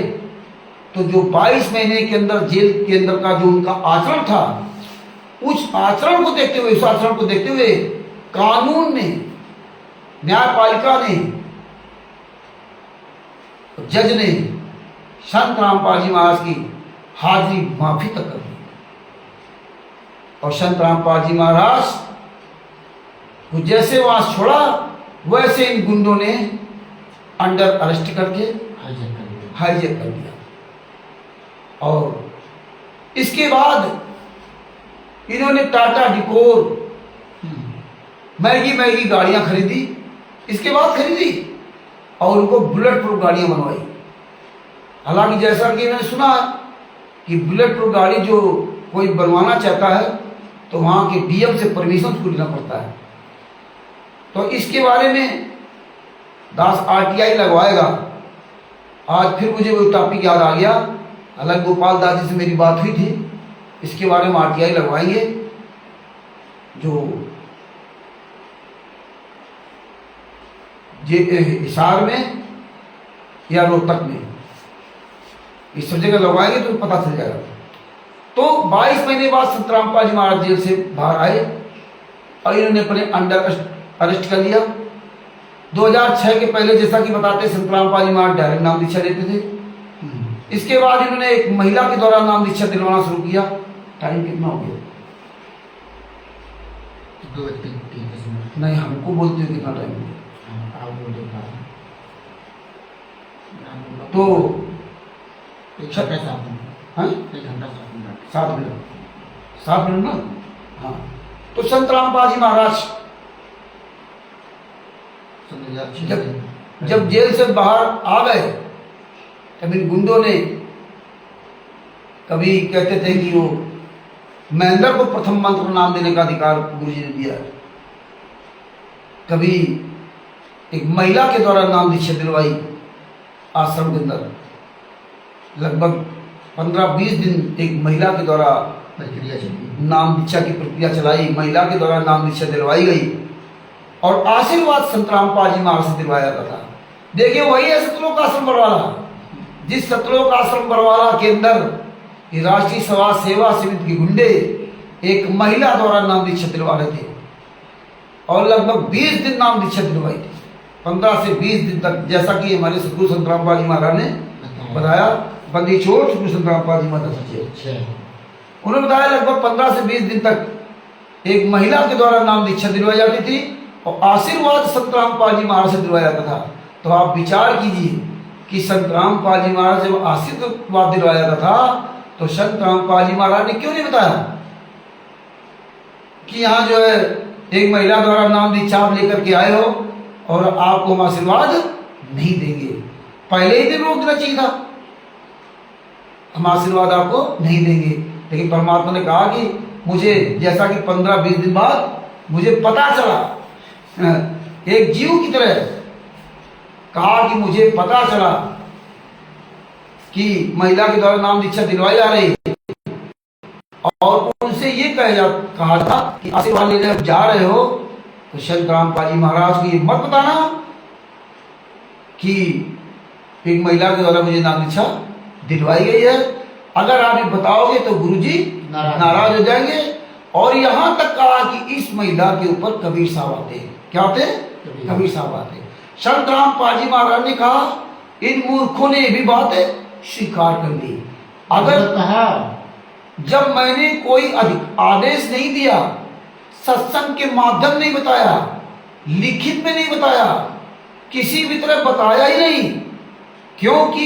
तो जो 22 महीने के अंदर जेल के अंदर का जो उनका आचरण था, उस आचरण को देखते हुए, उस आचरण को देखते हुए कानून ने, न्यायपालिका ने, जज ने संत रामपाल जी महाराज की हाजिरी माफी तक कर दी। और संत रामपाल जी महाराज को जैसे वहां छोड़ा, वैसे इन गुंडों ने अंडर अरेस्ट करके हाईजैक कर दिया। और इसके बाद इन्होंने टाटा डिकोर महंगी गाड़ियां खरीदी, इसके बाद खरीदी, और उनको बुलेट प्रूफ गाड़ियां बनवाई। हालांकि जैसा कि मैंने सुना कि बुलेट प्रूफ गाड़ी जो कोई बनवाना चाहता है तो वहां के डीएम से परमिशन उसको लेना पड़ता है। तो इसके बारे में दास आरटीआई लगवाएगा। आज फिर मुझे वो टॉपिक याद आ गया, अलग गोपाल दास जी से मेरी बात हुई थी, इसके बारे में आरटीआई लगवाएंगे, जो हिसार में या रोहतक में, इस सब जगह लगवाएंगे तो पता चल जाएगा। तो 22 महीने बाद संत रामपाल जी महाराज जेल से बाहर आए और इन्होंने अपने अंडर अरेस्ट कर लिया। 2006 के पहले जैसा कि बताते संत रामपाल जी महाराज डायरेक्ट नाम दीक्षा देते थे। इसके बाद इन्होंने एक महिला के द्वारा नाम दीक्षा दिलवाना शुरू किया। टाइम कितना हो गया? नहीं, हमको बोलते हो कितना टाइम हो गया? तो 7 मिनट ना। हाँ, तो संत रामपाल जी महाराज जब जेल से बाहर आ गए, तब इन गुंडों ने कभी कहते थे कि वो महेंद्र को प्रथम मंत्र नाम देने का अधिकार गुरुजी ने दिया, कभी एक महिला के द्वारा नाम दीक्षा दिलवाई आश्रम के अंदर। लगभग 15-20 दिन एक महिला के द्वारा प्रक्रिया चली, नाम दीक्षा की प्रक्रिया चलाई, महिला के द्वारा नाम दीक्षा दिलवाई गई और आशीर्वाद संत रामपाल जी महाराज से दिलवाया जाता था। देखिए, वही है सतलोक आश्रम बरवाला। जिस सतलोक आश्रम बरवाला के अंदर राष्ट्रीय समाज सेवा समिति के गुंडे एक महिला द्वारा नाम दीक्षा दिलवा रहे थे और लगभग 20 दिन नाम दीक्षा दिलवाई थी, 15 से 20 दिन तक, जैसा कि हमारे सतगुरु संत रामपाल जी महाराज ने बताया। बंदी छोड़ सतगुरु संत रामपाल जी महाराज उन्होंने बताया लगभग 15 से 20 दिन तक एक महिला के द्वारा नाम दीक्षा दिलवाई जाती थी और आशीर्वाद संत रामपाल जी महाराज से दिलवाया जाता था। तो आप विचार कीजिए कि संत रामपाल जी महाराज जब आशीर्वाद दिलवाया जाता था तो संत रामपाल जी महाराज ने क्यों नहीं बताया कि यहाँ जो है एक महिला द्वारा नाम दीक्षा आप लेकर के आए हो और आपको हम आशीर्वाद नहीं देंगे। पहले ही दिन रोक देना चाहिए था, हम आशीर्वाद आपको नहीं देंगे। लेकिन परमात्मा ने कहा कि मुझे, जैसा कि 15-20 दिन बाद मुझे पता चला, एक जीव की तरह कहा कि मुझे पता चला कि महिला के द्वारा नाम दीक्षा दिलवाई जा रही और उनसे ये कहा था कि आशीर्वाद लेने जा रहे हो तो संत रामपाल जी महाराज को ये मत बताना कि एक महिला के द्वारा मुझे नाम दीक्षा दिलवाई गई है, अगर आप ये बताओगे तो गुरुजी नाराज हो जाएंगे। और यहां तक कहा कि इस महिला के ऊपर कबीर साहब आते हैं। क्या आते हैं? कबीर साहब आते हैं। संत रामपाल जी महाराज ने कहा इन मूर्खों ने भी बात स्वीकार कर ली। अगर कहा जब मैंने कोई आदेश नहीं दिया, सत्संग के माध्यम नहीं बताया, लिखित में नहीं बताया, किसी भी तरह बताया ही नहीं, क्योंकि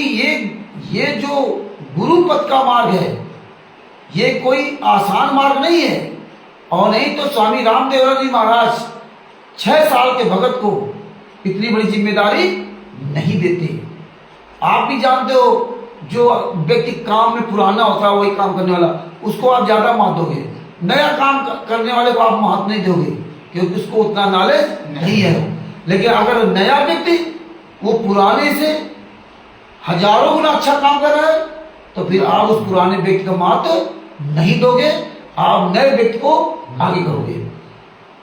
ये जो गुरु पद का मार्ग है ये कोई आसान मार्ग नहीं है। और नहीं तो स्वामी रामदेव जी महाराज 6 साल के भगत को इतनी बड़ी जिम्मेदारी नहीं देते। आप भी जानते हो जो व्यक्ति काम में पुराना होता है वही काम करने वाला, उसको आप ज्यादा महत्व दोगे, नया काम करने वाले को आप महत्व नहीं दोगे क्योंकि उसको उतना नॉलेज नहीं है। लेकिन अगर नया व्यक्ति वो पुराने से हजारों गुना अच्छा काम कर रहा है तो फिर आप उस पुराने व्यक्ति का महत्व नहीं दोगे, आप नए व्यक्ति को आगे करोगे।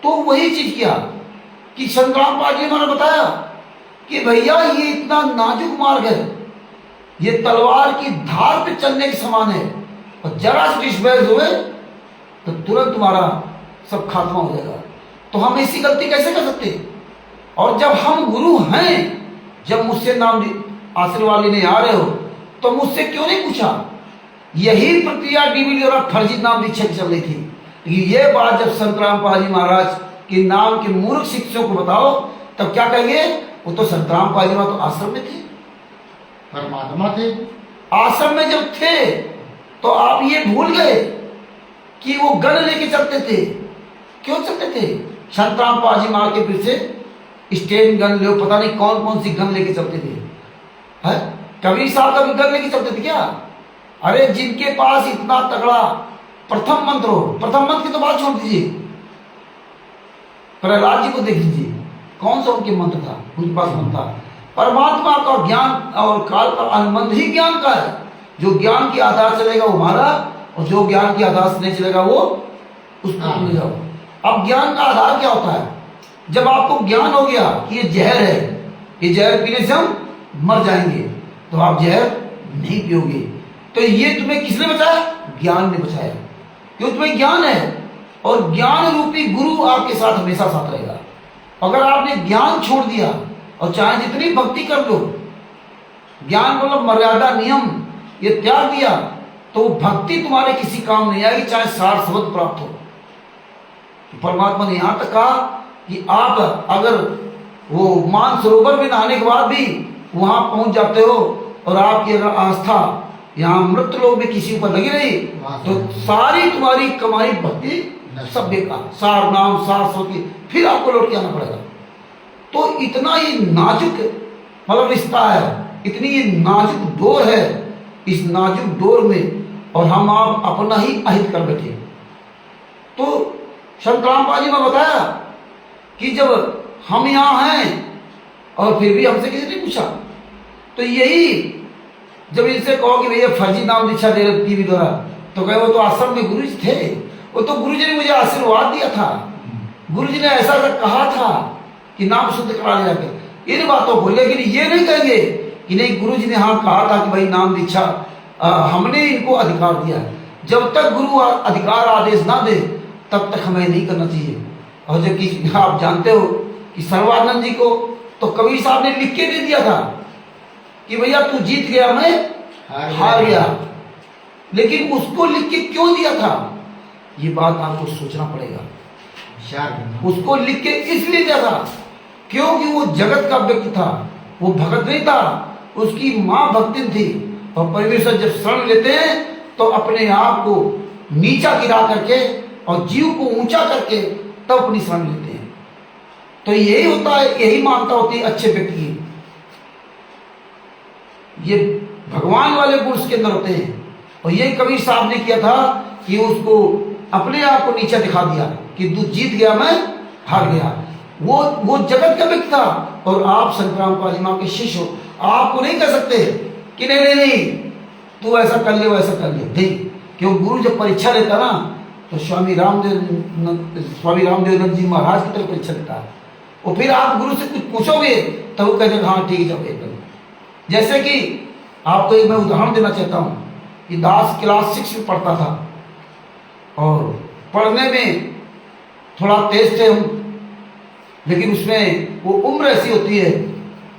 तो वही चीज किया कि संत रामपाल जी ने बताया कि भैया ये इतना नाजुक मार्ग है, ये तलवार की धार पे चलने के समान है, और जरा से डिस्बैलेंस हुए तो तुरंत तुम्हारा सब खात्मा हो जाएगा। तो हम ऐसी गलती कैसे कर सकते? और जब हम गुरु हैं, जब मुझसे नाम आशीर्वाद लेने आ रहे हो तो मुझसे क्यों नहीं पूछा? यही प्रक्रिया डीवी द्वारा फर्जी नाम दीक्षा की चल रही थी। लेकिन ये बात जब संत रामपाल जी महाराज के नाम के मूर्ख शिष्यों को बताओ तब क्या कहेंगे? वो तो संत रामपाल जी महाराज तो आश्रम में थे, परमात्मा थे। आश्रम में जब थे तो आप ये भूल गए कि वो गन लेके चलते थे। क्यों चलते थे? संत रामपाल जी महाराज के पीछे स्टेन गन ले, पता नहीं कौन कौन सी गन लेके चलते थे। है कबीर साहब का भी गन लेके चलते थे क्या? अरे जिनके पास इतना तगड़ा प्रथम मंत्र हो, प्रथम मंत्र की तो बात छोड़ दीजिए, प्रहलाद जी को देख लीजिए, कौन सा उनके मंत्र था, उनके पास मंत्र था। परमात्मा का ज्ञान और काल का अनुबंध ही ज्ञान का है। जो ज्ञान के आधार चलेगा वो हमारा, और जो ज्ञान के आधार से नहीं चलेगा वो उसको ले जाओ। अब ज्ञान का आधार क्या होता है? जब आपको ज्ञान हो गया कि ये जहर है, ये जहर पीने से हम मर जाएंगे, तो आप जहर नहीं पियोगे। तो ये तुम्हें किसने बचाया? ज्ञान ने बचाया, क्यों? तुम्हें ज्ञान है, और ज्ञान रूपी गुरु आपके साथ हमेशा साथ रहेगा। अगर आपने ज्ञान छोड़ दिया और चाहे जितनी भक्ति कर लो, ज्ञान मतलब मर्यादा नियम ये त्याग दिया, तो भक्ति तुम्हारे किसी काम नहीं आएगी, चाहे 60 शब्द प्राप्त हो। परमात्मा ने यहां तक कहा कि आप अगर वो मानसरोवर में नहाने के बाद भी वहां पहुंच जाते हो और आपकी अगर आस्था यहाँ मृत लोग में किसी ऊपर लगी रही तो सारी तुम्हारी कमाई भक्ति सब बेकार, सार नाम सार सोती, फिर आपको लौट के आना पड़ेगा। तो इतना ही नाजुक मतलब रिश्ता है, इतनी ये नाजुक डोर है, इस नाजुक डोर में और हम आप अपना ही अहित कर बैठे। तो संत रामपाल जी ने बताया कि जब हम यहाँ हैं और फिर भी हमसे किसी ने पूछा, तो यही जब इनसे कहो कि भैया फर्जी नाम दीक्षा दे रहे टीवी द्वारा, तो कहे वो तो आश्रम में गुरु जी थे, वो तो गुरु जी ने मुझे आशीर्वाद दिया था, गुरु जी ने ऐसा कहा था कि नाम शुद्ध करा लिया कर इन बातों को। लेकिन ये नहीं कहेंगे कि नहीं गुरु जी ने हाँ कहा था कि भाई नाम दीक्षा हमने इनको अधिकार दिया है। जब तक गुरु अधिकार आदेश ना दे तब तक हमें नहीं करना चाहिए। और जबकि आप जानते हो कि सर्वानंद जी को तो कबीर साहब ने लिख के दे दिया था कि भैया तू जीत गया, मैं हार गया, लेकिन उसको लिख के क्यों दिया था? ये बात आपको सोचना पड़ेगा। उसको लिख के इसलिए दिया था क्योंकि वो जगत का व्यक्ति था, वो भगत नहीं था, उसकी मां भक्तिन थी। और परमेश्वर जब शरण लेते हैं तो अपने आप को नीचा गिरा करके और जीव को ऊंचा करके तब अपनी शरण लेते हैं। तो यही होता है, यही मानता होती है अच्छे व्यक्ति की। ये भगवान वाले गुण उसके अंदर होते हैं। और ये कबीर साहब ने किया था कि उसको अपने आप को नीचा दिखा दिया कि तू जीत गया, मैं हार गया। वो जगत का व्यक्ति था और आप संत रामपाल जी महाराज के शिष्य हो, आपको नहीं कह सकते कि नहीं नहीं नहीं तू ऐसा कर ले वैसा कर ले। नहीं, क्यों? गुरु जब परीक्षा लेता ना तो तो स्वामी रामदेव जी महाराज की तरफ परीक्षा देता है। और फिर आप गुरु से कुछ पूछोगे तो वो कहते हाँ ठीक है जाओ ये करो। जैसे कि आपको एक मैं उदाहरण देना चाहता हूँ कि दास क्लास 6 में पढ़ता था और पढ़ने में थोड़ा तेज थे हम, लेकिन उसमें वो उम्र ऐसी होती है,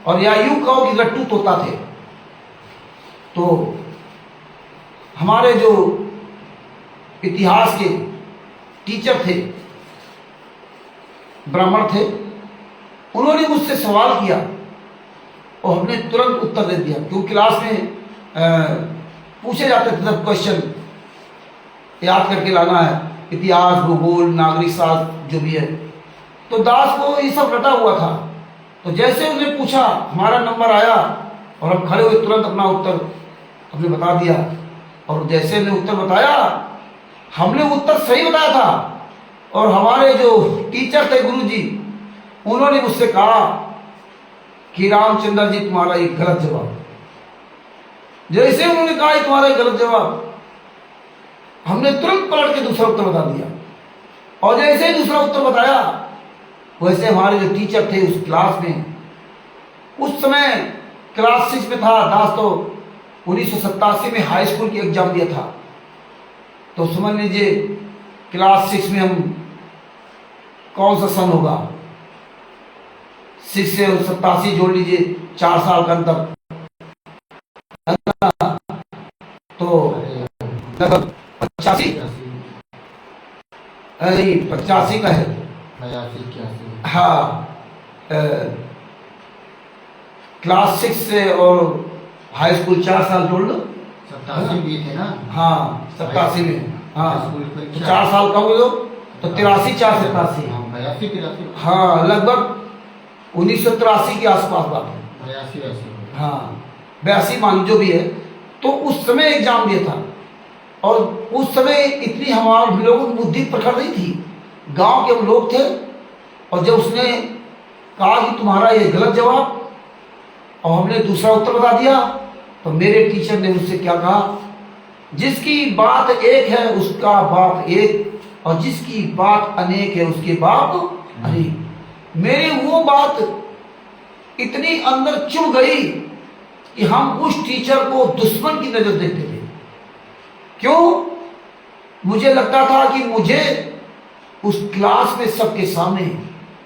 और या यूं कहो कि लट्टू तोता थे। तो हमारे जो इतिहास के टीचर थे, ब्राह्मण थे, उन्होंने मुझसे सवाल किया और हमने तुरंत उत्तर दे दिया, क्योंकि क्लास में पूछे जाते थे तब क्वेश्चन याद करके लाना है, इतिहास, भूगोल, नागरिक शास्त्र जो भी है। तो दास को ये सब रटा हुआ था। तो जैसे उसने पूछा, हमारा नंबर आया और हम खड़े हुए, तुरंत अपना उत्तर हमने बता दिया। और जैसे हमने उत्तर बताया, हमने उत्तर सही बताया था, और हमारे जो टीचर थे गुरु जी, उन्होंने मुझसे कहा कि रामचंद्र जी तुम्हारा एक गलत जवाब। जैसे उन्होंने कहा तुम्हारा एक गलत जवाब, हमने तुरंत पलट के दूसरा उत्तर बता दिया। और जैसे ही दूसरा उत्तर बताया, वैसे हमारे जो टीचर थे उस क्लास में, उस समय क्लास 6 में था दास, तो 1987 में हाई स्कूल की एग्जाम दिया था। तो समझ लीजिए क्लास 6 में हम कौन सा सन होगा, 6 से 87 जोड़ लीजिए, 4 साल का अंतर, तो लगभग 85 नहीं 85 का है। हाँ, क्लास 6 से और हाई स्कूल 4 साल जोड़ लो, 87 भी थे ना। हाँ 87 में, हाँ तो 4 साल का हो तो 83, 4 से 87, हाँ लगभग 1983 के आसपास बात है। हाँ 82 मान जो भी है। तो उस समय एग्जाम दिया था, और उस समय इतनी हमारे लोगों की बुद्धि प्रखर नहीं थी, गांव के हम लोग थे। और जब उसने कहा कि तुम्हारा ये गलत जवाब, और हमने दूसरा उत्तर बता दिया, तो मेरे टीचर ने मुझसे क्या कहा, जिसकी बात एक है उसका बाप एक, और जिसकी बात अनेक है उसके बाप अनेक। मेरी वो बात इतनी अंदर चुभ गई कि हम उस टीचर को दुश्मन की नजर देखते थे। क्यों? मुझे लगता था कि मुझे उस क्लास में सबके सामने,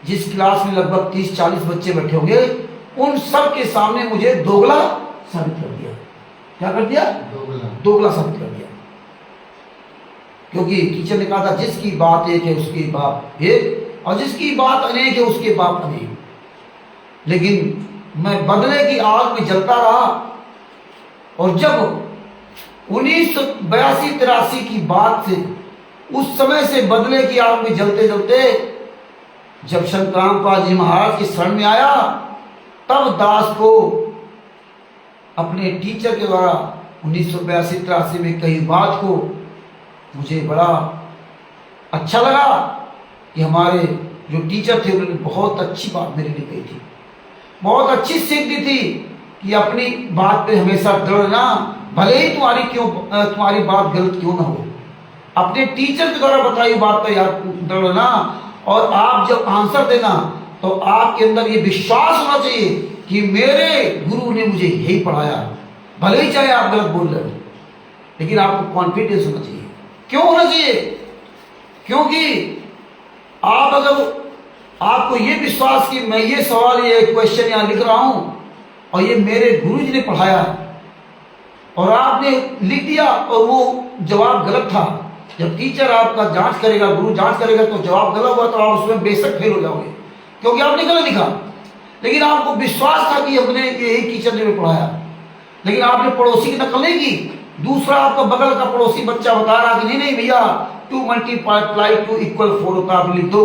जिस क्लास में लगभग 30-40 बच्चे बैठे होंगे, उन सब के सामने मुझे दोगला साबित कर दिया। क्या कर दिया? दोगला साबित कर दिया। क्योंकि टीचर ने कहा था जिसकी बात एक है उसके बाप एक, और जिसकी बात अनेक है उसके बाप अनेक। लेकिन मैं बदले की आग में जलता रहा, और जब 1982-83 की बात से, उस समय से बदले की आग में जलते जलते जब शंकरामपाल जी महाराज की शरण में आया, तब दास को अपने टीचर के द्वारा 1982-83 में कही बात को मुझे बड़ा अच्छा लगा कि हमारे जो टीचर थे उन्होंने बहुत अच्छी बात मेरे लिए कही थी, बहुत अच्छी सीख दी थी कि अपनी बात पे हमेशा दृढ़ रहना, भले ही तुम्हारी बात गलत क्यों ना हो, अपने टीचर के द्वारा बताई बात पर याद दृढ़ रहना। और आप जब आंसर देना तो आपके अंदर ये विश्वास होना चाहिए कि मेरे गुरु ने मुझे यही पढ़ाया, भले ही चाहे आप गलत बोल रहे हो, लेकिन आपको कॉन्फिडेंस होना चाहिए। क्यों होना चाहिए? क्योंकि आप अगर आपको ये विश्वास कि मैं ये सवाल, ये क्वेश्चन यहाँ लिख रहा हूं और ये मेरे गुरु जी ने पढ़ाया, और आपने लिख दिया और वो जवाब गलत था, जब टीचर आपका जांच करेगा, गुरु जांच करेगा, तो जवाब गलत हुआ तो आप उसमें बेशक फेल हो जाओगे, क्योंकि आपने गलत लिखा। लेकिन आपको विश्वास था कि अपने यही टीचर ने पढ़ाया, लेकिन आपने पड़ोसी की नकल नहीं की। दूसरा आपका बगल का पड़ोसी बच्चा बता रहा कि नहीं भैया 2 मल्टीप्लाई 2 इक्वल 4 होता, आप लिख दो।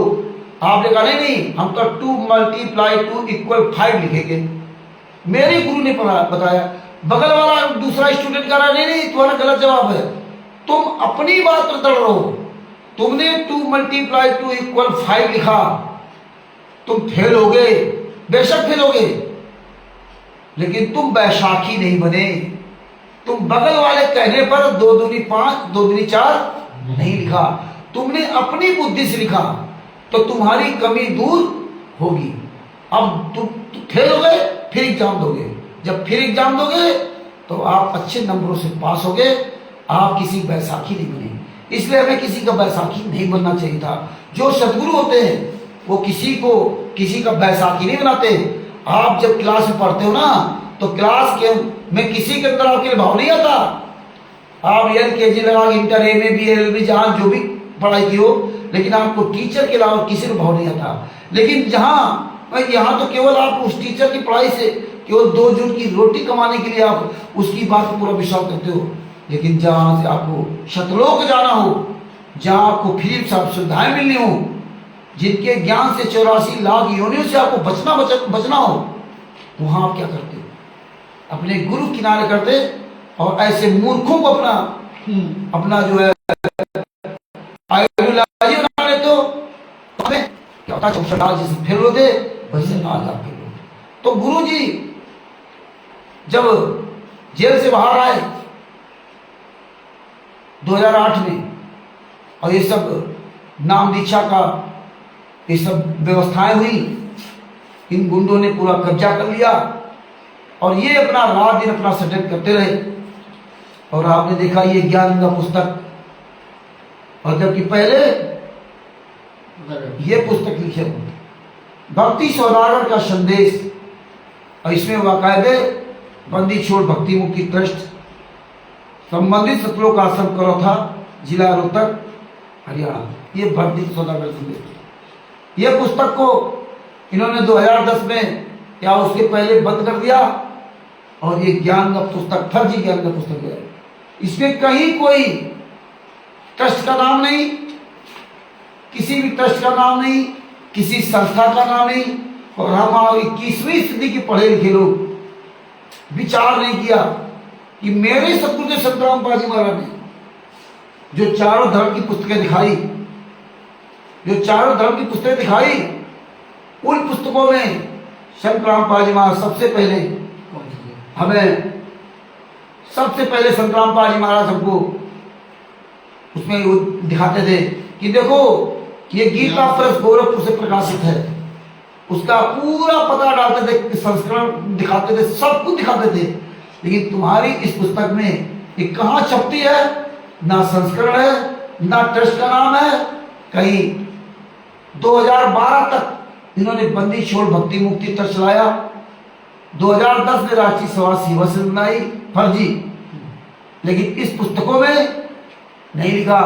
आपने कहा नहीं हम तो 2 मल्टीप्लाई 2 इक्वल 5 लिखेंगे, मेरे गुरु ने बताया। बगल वाला दूसरा स्टूडेंट कह रहा नहीं तुम्हारा गलत जवाब है। तुम अपनी बात पर दृढ़ रहो, तुमने 2 मल्टीप्लाई 2 इक्वल 5 लिखा, तुम फेल हो गए, बेशक फेल हो गए, लेकिन तुम बैशाखी नहीं बने। तुम बगल वाले कहने पर 2 दूनी 5 2 दूनी 4 नहीं लिखा, तुमने अपनी बुद्धि से लिखा तो तुम्हारी कमी दूर होगी। अब तुम फेल हो गए, फिर एग्जाम दोगे। जब फिर एग्जाम दोगे तो आप अच्छे नंबरों से पास हो गए, आप किसी बैसाखी नहीं बने। इसलिए हमें किसी का बैसाखी नहीं बनना चाहिए था। जो सदगुरु होते हैं वो किसी का बैसाखी नहीं बनाते। आप जब क्लास में पढ़ते हो ना तो क्लास के में किसी के अंदर आपके लिए भाव नहीं आता। आप LKG लगा, इंटर, MA, BA, LLB जहां जो भी पढ़ाई की हो, लेकिन आपको टीचर के अलावा किसी को भाव नहीं आता। लेकिन यहाँ तो केवल आप उस टीचर की पढ़ाई से केवल 2 जून की रोटी कमाने के लिए आप उसकी बात पर पूरा विश्वास करते हो। लेकिन जहां से आपको शतलोक जाना हो, जहां आपको फ्री सुविधाएं मिलनी हो, जिनके ज्ञान से 84 लाख योनियों से आपको बचना हो, वहां आप क्या करते हो? अपने गुरु किनारे कर दे और ऐसे मूर्खों को अपना जो है आइडियोलॉजी बना लेते हो। क्या होता है, जैसे फेल होते वैसे आज आप फेल होते। तो गुरु जी जब जेल से बाहर आए 2008 में, और ये सब नाम दीक्षा का ये सब व्यवस्थाएं हुई, इन गुंडों ने पूरा कब्जा कर लिया और ये अपना रात दिन अपना सेटल करते रहे। और आपने देखा ये ज्ञान का पुस्तक, और जबकि पहले ये पुस्तक लिखे भक्ति सौदागर का संदेश, और इसमें बाकायदे बंदी छोड़ भक्ति मुक्ति ट्रस्ट संबंधित सतलोक आश्रम करो था, जिला रोहतक, हरियाणा। ये भक्ति सौदागर संदेश, ये पुस्तक को इन्होंने 2010 में या उसके पहले बंद कर दिया, और ये ज्ञान का पुस्तक फर्जी ज्ञान का पुस्तक है। इसमें कहीं कोई ट्रस्ट का नाम नहीं, किसी भी ट्रस्ट का नाम नहीं, किसी संस्था का नाम नहीं। और हम 21वीं सदी के पढ़े लिखे लोग विचार नहीं किया कि मेरे सतगुरुदेव संत रामपाल जी महाराज ने जो चारों धर्म की पुस्तकें दिखाई, उन पुस्तकों में संत रामपाल जी महाराज सबसे पहले संत रामपाल जी महाराज हमको उसमें वो दिखाते थे कि देखो ये गीता प्रेस गोरखपुर से प्रकाशित है। उसका पूरा पता डालते थे, संस्करण दिखाते थे, सब कुछ दिखाते थे। लेकिन तुम्हारी इस पुस्तक में ये कहाँ छपती है? ना संस्करण है, ना ट्रस्ट का नाम है कहीं। 2012 तक इन्होंने बंदी छोड़ भक्ति मुक्ति ट्रस्ट चलाया। 2010 में राष्ट्रीय सेवा से बनाई फर्जी, लेकिन इस पुस्तकों में नहीं लिखा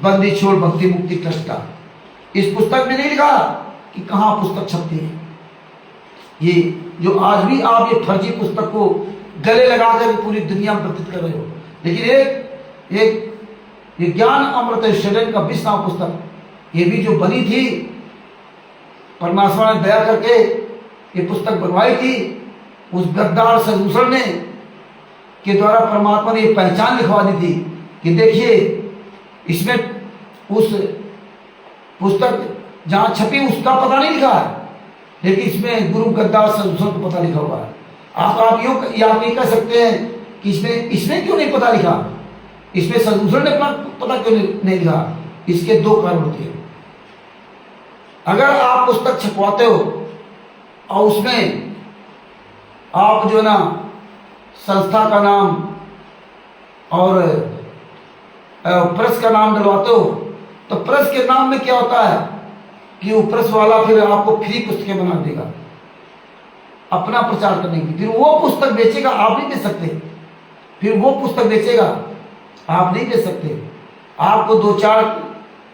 बंदी छोड़ भक्ति मुक्ति ट्रस्ट का। इस पुस्तक में नहीं लिखा कि कहाँ पुस्तक छपती है। ये जो आज भी आप ये फर्जी पुस्तक को गले लगाकर पूरी दुनिया में प्रकटित कर रहे हो। लेकिन ये ज्ञान अमृत शरण का 20 नाम पुस्तक, ये भी जो बनी थी, परमात्मा ने दया करके ये पुस्तक बनवाई थी उस गद्दार सदूसर ने के द्वारा। परमात्मा ने ये पहचान लिखवा दी थी कि देखिए इसमें उस पुस्तक जहां छपी उसका पता नहीं लिखा है, लेकिन इसमें गुरु गद्दार सदूसर को पता लिखा हुआ है। आप ये कह सकते हैं कि इसमें क्यों नहीं पता लिखा, इसमें सदूसर ने अपना पता क्यों नहीं लिखा? इसके 2 कारण होते हैं। अगर आप पुस्तक छपवाते हो और उसमें आप जो है ना संस्था का नाम और प्रेस का नाम डलवाते हो, तो प्रेस के नाम में क्या होता है कि वो प्रेस वाला फिर आपको फ्री पुस्तकें बना देगा अपना प्रचार करने की। फिर वो पुस्तक बेचेगा, आप नहीं बेच सकते। फिर वो पुस्तक बेचेगा, आप नहीं बेच सकते। आपको 2-4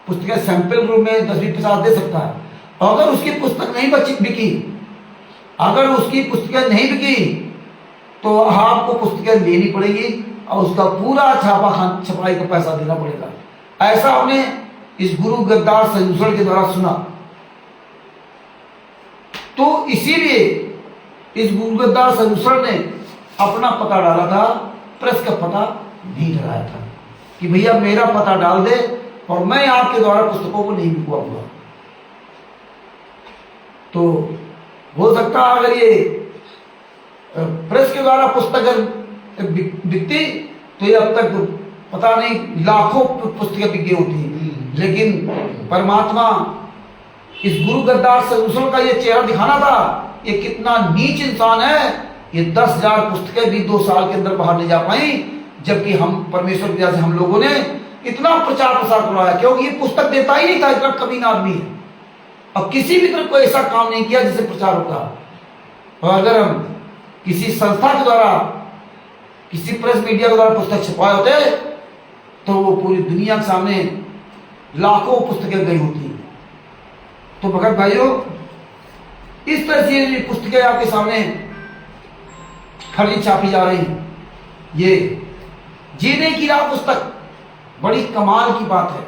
पुस्तकें सैंपल रूप में 10-20-50 दे सकता है। अगर उसकी पुस्तक नहीं बिकी, अगर उसकी पुस्तकें नहीं बिकी तो आपको पुस्तकें लेनी पड़ेगी और उसका पूरा छपाई का पैसा देना पड़ेगा। ऐसा हमने इस गुरु गद्दार सदूसर के द्वारा सुना। तो इसीलिए इस गुरु गद्दार सदूसर ने अपना पता डाला था, प्रेस का पता नहीं डलाया था कि भैया मेरा पता डाल दे और मैं आपके द्वारा पुस्तकों को नहीं बिकवाऊंगा। तो हो सकता है अगर ये प्रेस के द्वारा पुस्तक बिकती तो ये अब तक पता नहीं लाखों पुस्तकें बिक गई होती। लेकिन परमात्मा इस गुरु गद्दार सदूसों का ये चेहरा दिखाना था, ये कितना नीच इंसान है। ये 10,000 पुस्तकें भी 2 साल के अंदर बाहर नहीं जा पाई, जबकि हम परमेश्वर की दया से हम लोगों ने इतना प्रचार प्रसार करवाया, क्योंकि ये पुस्तक देता ही नहीं था, इतना कमीना आदमी है। अब किसी भी तरह कोई ऐसा काम नहीं किया जिससे प्रचार होता। और अगर हम किसी संस्था के द्वारा, किसी प्रेस मीडिया के द्वारा पुस्तक छपवाए होते तो वो पूरी दुनिया के सामने लाखों पुस्तकें गई होती। तो भगत भाइयों, इस तरह से ये पुस्तकें आपके सामने खड़ी छापी जा रही। ये जीने की राह पुस्तक बड़ी कमाल की बात है।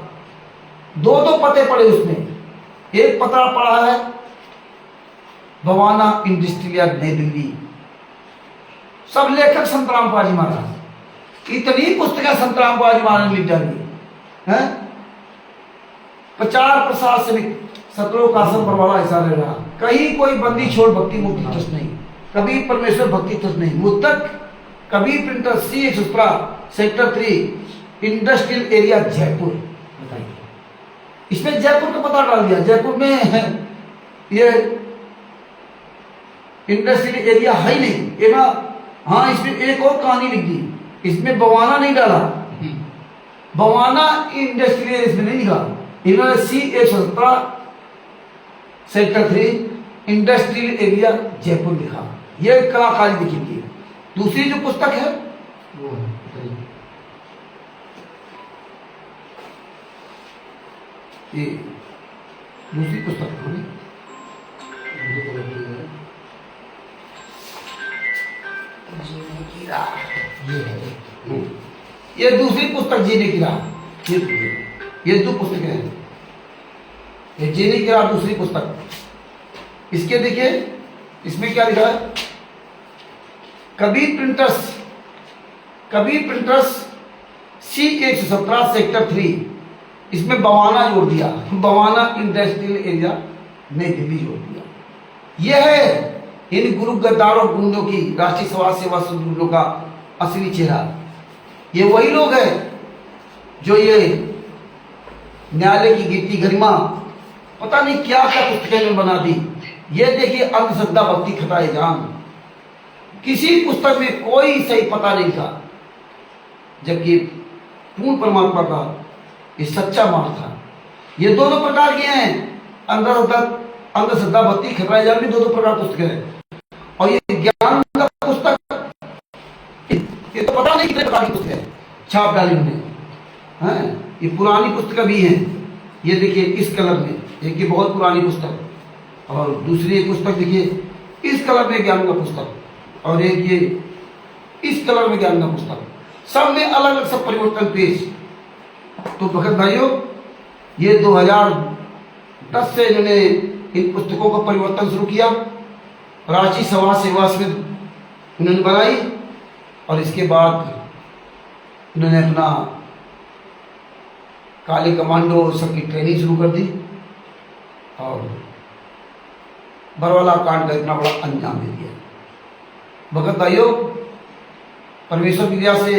2 पते पड़े उसमें। एक पता पड़ा है बवाना इंडस्ट्रियल नई दिल्ली, सब लेखक संत रामपाल जी महाराज। इतनी पुस्तकें संत रामपाल जी महाराज ने लिख डाली हैं। प्रचार प्रशासनिक सत्रों का आसन बरवाला हिस्सा ले रहा। कहीं कोई बंदी छोड़ भक्ति मुक्ति ट्रस्ट नहीं, कभी परमेश्वर भक्ति ट्रस्ट नहीं, मुद्दक कभी printer C117 sector 3 industrial area Jaipur. बताइए, इसमें जयपुर का पता डाल दिया। जयपुर में ये इंडस्ट्रियल एरिया है ही नहीं। एक हाँ, इसमें एक और कहानी लिख दी, इसमें बवाना नहीं डाला। बवाना इंडस्ट्रियल इसमें नहीं लिखा, इन्होंने C117 sector 3 industrial area Jaipur लिखा। यह कलाकारी लिखी। दूसरी जो पुस्तक है वो ये दूसरी पुस्तक है, ये दूसरी पुस्तक जीने की राह। ये 2 पुस्तकें हैं। ये जीने की राह दूसरी पुस्तक। इसके देखिए, इसमें क्या लिखा है, कबीर प्रिंटर्स C117 सेक्टर 3, इसमें बवाना जोड़ दिया, बवाना इंडस्ट्रियल एरिया नई दिल्ली जोड़ दिया। यह है इन गुरु गद्दारों गुंडों की, राष्ट्रीय समाज सेवा गुंडों का असली चेहरा। ये वही लोग हैं जो ये न्यायालय की गिरती गरिमा पता नहीं क्या क्या पुस्तकें में बना दी। ये देखिए, अंधश्रद्धा भक्ति खटाए जान, किसी पुस्तक में कोई सही पता नहीं था, जबकि पूर्ण परमात्मा का ये सच्चा मार्ग था। ये 2 प्रकार के हैं, अंधश्रद्धा भक्ति खटाए जान भी 2 प्रकार पुस्तकें हैं। और ये ज्ञान का पुस्तक, ये तो पता नहीं कितने प्रकार की पुस्तक है छाप डाली उन्होंने। ये पुरानी पुस्तकें भी हैं। ये देखिए इस कलर में, एक ये बहुत पुरानी पुस्तक, और दूसरी एक पुस्तक देखिए इस कलर में ज्ञान का पुस्तक, और एक ये इस कलर में ज्ञान का पुस्तक। सब में अलग अलग सब परिवर्तन पेश। तो भगत भाइयों, ये 2010 से इन्होंने इन पुस्तकों का परिवर्तन शुरू किया। रांची समाज सेवा में उन्होंने बनाई, और इसके बाद उन्होंने अपना काले कमांडो सबकी ट्रेनिंग शुरू कर दी, और बरवाला कांड का इतना बड़ा अंजाम दे दिया। भगत भाइयों, परमेश्वर की दया से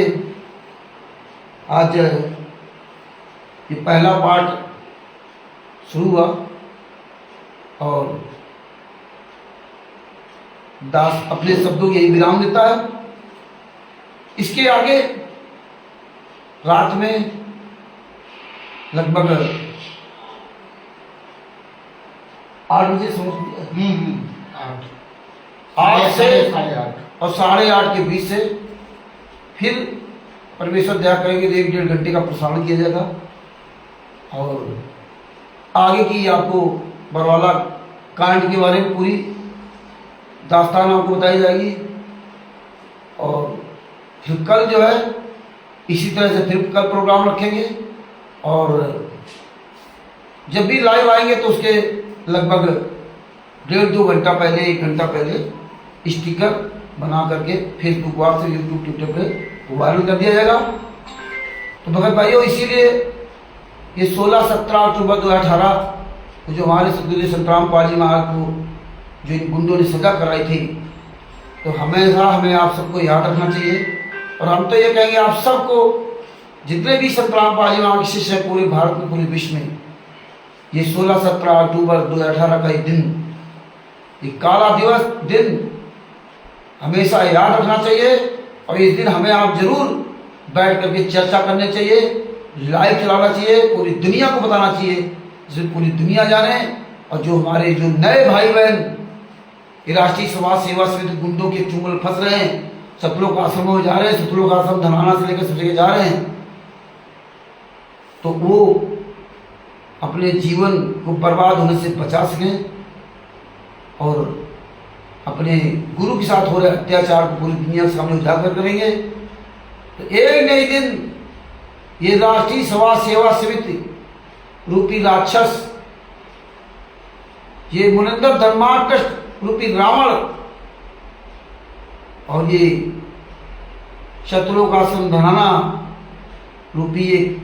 आज ये पहला पार्ट शुरू हुआ, और दास अपने शब्दों की यही विराम देता है। इसके आगे रात में लगभग 8 बजे समझ 8 से और 8:30 के बीच से फिर परमेश्वर दया करेंगे तो 1-1.5 घंटे का प्रसारण किया जाएगा, और आगे की आपको बरवाला कांड के बारे में पूरी दास्तान आपको बताई जाएगी। और फिर कल जो है इसी तरह से फिर कल प्रोग्राम रखेंगे, और जब भी लाइव आएंगे तो उसके लगभग 1.5-2 घंटा पहले, 1 घंटा पहले स्टिकर बना करके फेसबुक व्हाट्सएप यूट्यूब ट्विटर पे वायरल कर दिया जाएगा। तो भगत भाइयों, इसीलिए ये 16-17 अक्टूबर 2018 जो हमारे सदगुरु संत रामपाल जी महाराज को जो इन गुंडों ने सजा कराई थी, तो हमेशा हमें आप सबको याद रखना चाहिए। और हम तो ये कहेंगे आप सबको जितने भी संत रामपाल जी महाराज के शिष्य हैं पूरे भारत में, पूरे विश्व में, ये 16-17 अक्टूबर 2018 का ये दिन, ये काला दिवस दिन हमेशा याद रखना चाहिए। और इस दिन हमें आप जरूर बैठ करके चर्चा करनी चाहिए, लाइव चलाना चाहिए, पूरी दुनिया को बताना चाहिए, जिससे पूरी दुनिया जाने। और जो हमारे जो नए भाई बहन ये राष्ट्रीय समाज सेवा समिति गुंडों के चुंगल फंस रहे हैं, सतलोक आश्रमों में जा रहे हैं, सतलोक आश्रम धनाना से लेकर सब जगह जा रहे हैं, तो वो अपने जीवन को बर्बाद होने से बचा सकें और अपने गुरु के साथ हो रहे अत्याचार को पूरी दुनिया के सामने उजागर करेंगे। तो एक नई दिन ये राष्ट्रीय समाज सेवा समिति रूपी राक्षस, ये मुनिंदर धर्माकृष्ण रूपी रावण और ये शत्रुलोक आश्रम धनाना रूपी एक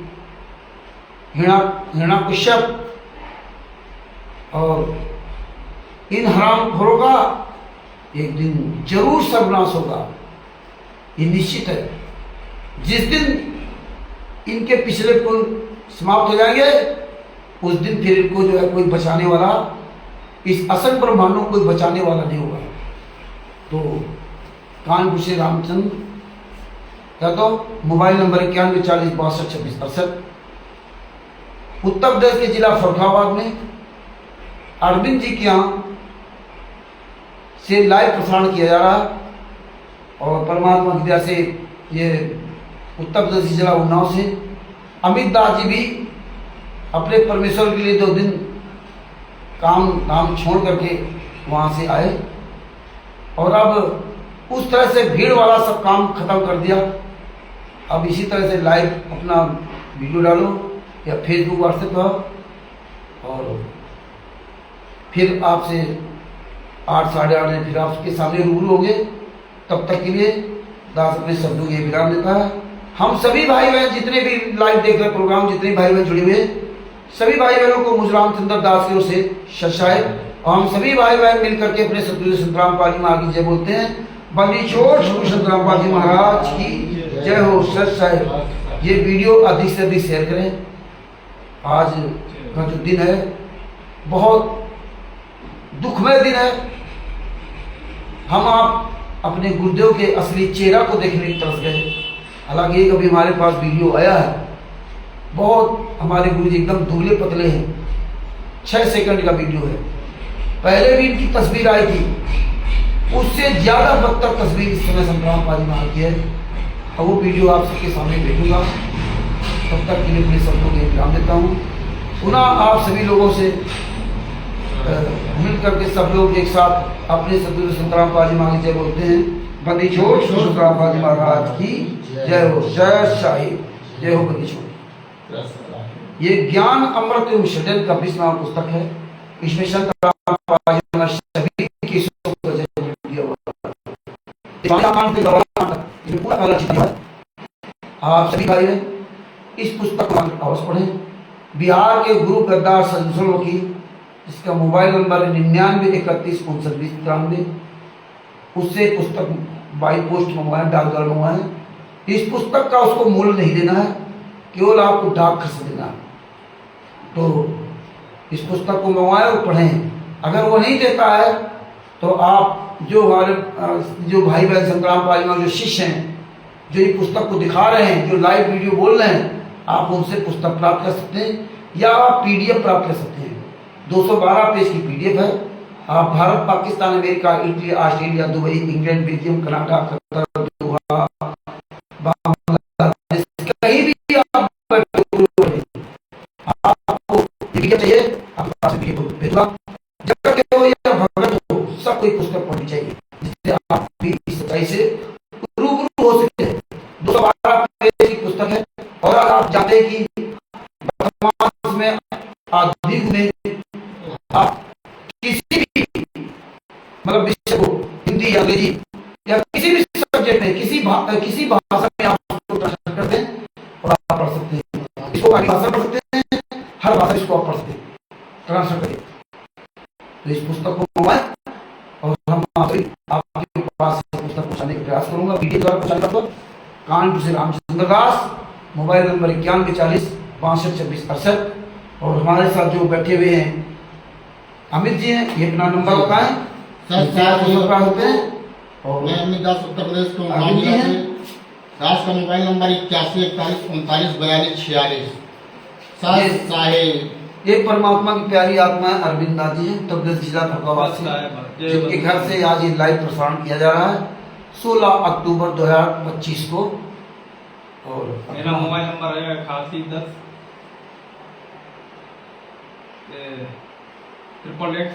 हिरण्यकश्यप और इन हरामखोरों का एक दिन जरूर सर्वनाश होगा, ये निश्चित है। जिस दिन इनके पिछले कुल समाप्त हो जाएंगे उस दिन फिर इनको जो है कोई बचाने वाला, इस असल ब्रह्मांडों को कोई बचाने वाला नहीं होगा। तो कानपुर से रामचंद्र या तो मोबाइल नंबर 9140622668, उत्तर प्रदेश के जिला फरुखाबाद में अरविंद जी के यहाँ से लाइव प्रसारण किया जा रहा है। और परमात्मा की दया से ये उत्तर प्रदेश जिला उन्नाव से अमित दास जी भी अपने परमेश्वर के लिए 2 दिन काम धाम छोड़ करके वहाँ से आए और अब उस तरह से भीड़ वाला सब काम खत्म कर दिया। अब इसी तरह से लाइव अपना वीडियो डालो या फेसबुक व्हाट्सएप पर, और फिर आपसे 8 साढ़े 8 बजे फिर आपके सामने रूबरू होंगे। तब तक के लिए दास अपने शब्दों के विराम देता है। हम सभी भाई बहन जितने भी लाइव देख रहे प्रोग्राम, जितने भाई बहन जुड़े हुए, सभी भाई बहनों को मुझ रामचंद्र दास की ओर से शशाए। और हम सभी भाई बहन मिलकर के अपने सतगुरु संत रामपाल जी महाराज की जय बोलते हैं। बंदी छोड़ संत रामपाल जी महाराज की जय हो। शशाए। ये वीडियो अधिक से अधिक शेयर करें। आज का जो दिन है बहुत दुखमय दिन है। हम आप अपने गुरुदेव के असली चेहरा को देखने की तरफ गए। हालांकि एक अभी हमारे पास वीडियो आया है, बहुत हमारे गुरु जी एकदम दुबले पतले हैं, 6 सेकंड का वीडियो है। पहले भी इनकी तस्वीर आई थी, उससे ज्यादा बदतर तस्वीर इस समय संत रामपाल जी महाराज की है। और वो वीडियो आप सबके सामने भेजूंगा। तब तक के लिए अपने सबको विराम देता हूँ। पुनः आप सभी लोगों से मिल करके सब लोग एक साथ अपने सतगुरु संत रामपाल जी महाराज जय बोलते हैं। बंदी छोड़ संत रामपाल जी महाराज की जय हो। जय शाही जय हो। बंदी छोड़ ये ज्ञान अमृत एवं षड्यंत्र का 20 नाम पुस्तक है। इसमें संत रामपाल जी महाराज सभी की आप सभी भाई इस पुस्तक को अवश्य पढ़ें। बिहार के गुरु गद्दार संसलों की, इसका मोबाइल नंबर है 9931592093। उससे पुस्तक बाई पोस्ट मंगवाएं, डाकघर मंगवाएं। इस पुस्तक का उसको मूल्य नहीं देना है, केवल आपको डाक खर्च देना है। तो इस पुस्तक को मंगवाएं और पढ़ें। अगर वो नहीं देता है तो आप जो हमारे जो भाई बहन संत रामपाल जी जो शिष्य हैं, जो ये पुस्तक को दिखा रहे हैं, जो लाइव वीडियो बोल रहे हैं, आप उनसे पुस्तक प्राप्त कर सकते हैं या आप PDF प्राप्त कर सकते हैं। 212 पेज की PDF है। आप Bharat, Pakistan, America, Italy, Australia, Dubai, England, Belgium, Canada, Qatar, Doha, Bangladesh, कहीं भी आप आपको PDF चाहिए, आपके पास PDF भेजूंगा। जब तक हो या भगत हो, सब कोई पुस्तक पढ़नी चाहिए, जिससे आप भी इस सच्चाई से रूबरू हो सकते हैं। 212 पेज की पुस्तक है। और आप जानते हैं कि वर्तमान में आधुनिक में आप किसी भी मतलब विषय को हिंदी या अंग्रेजी या किसी भी सब्जेक्ट में किसी भाषा में आप ट्रांसलेट करते हैं और आप पढ़ सकते हैं। इसको हर भाषा पढ़ सकते हैं, हर भाषा इसको आप पढ़ सकते हैं, ट्रांसलेट करिए। तो इस पुस्तक को मंगवाएं और हम आपके पास पुस्तक पहुंचाने का प्रयास करूंगा, वीडियो द्वारा पहुंचाने का। कानपुर से रामचंद्र दास, मोबाइल नंबर 9140 62 26 68। और हमारे साथ जो बैठे हुए हैं अमित जी हैं, ये अपना नंबर बताएं। सर, ₹400 होते हैं। और मैं अमित दास उत्तर प्रदेश को अमित जी हैं। राष्ट्र का मोबाइल नंबर 8141394246। सर साहेब ये परमात्मा की प्यारी आत्मा है अरविंद जी हैं, उत्तर प्रदेश जिला फरुखाबाद से, जिनके घर से आज ये लाइव प्रसारण किया जा रहा है 16 अक्टूबर 2025 को। और मेरा मोबाइल नंबर है 8810 888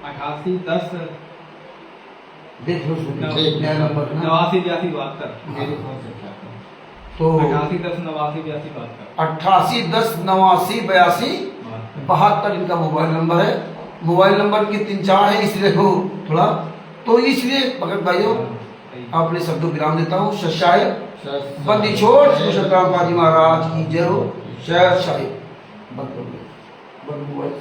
8810 देख लो नया नंबर है ना। 898272 मेरे फोन से क्या करूं? तो 8810 898272 8810 इनका मोबाइल नंबर है। मोबाइल नंबर के 3-4 है, इसलिए वो थोड़ा तो इसलिए भगत भाइयों आपने शब्दों विराम देता हूँ। शशाय बंदी छोड़ कुशलराम बाजी महाराज की जय हो। शहर शाही बंद कर दो, बंद मोबाइल।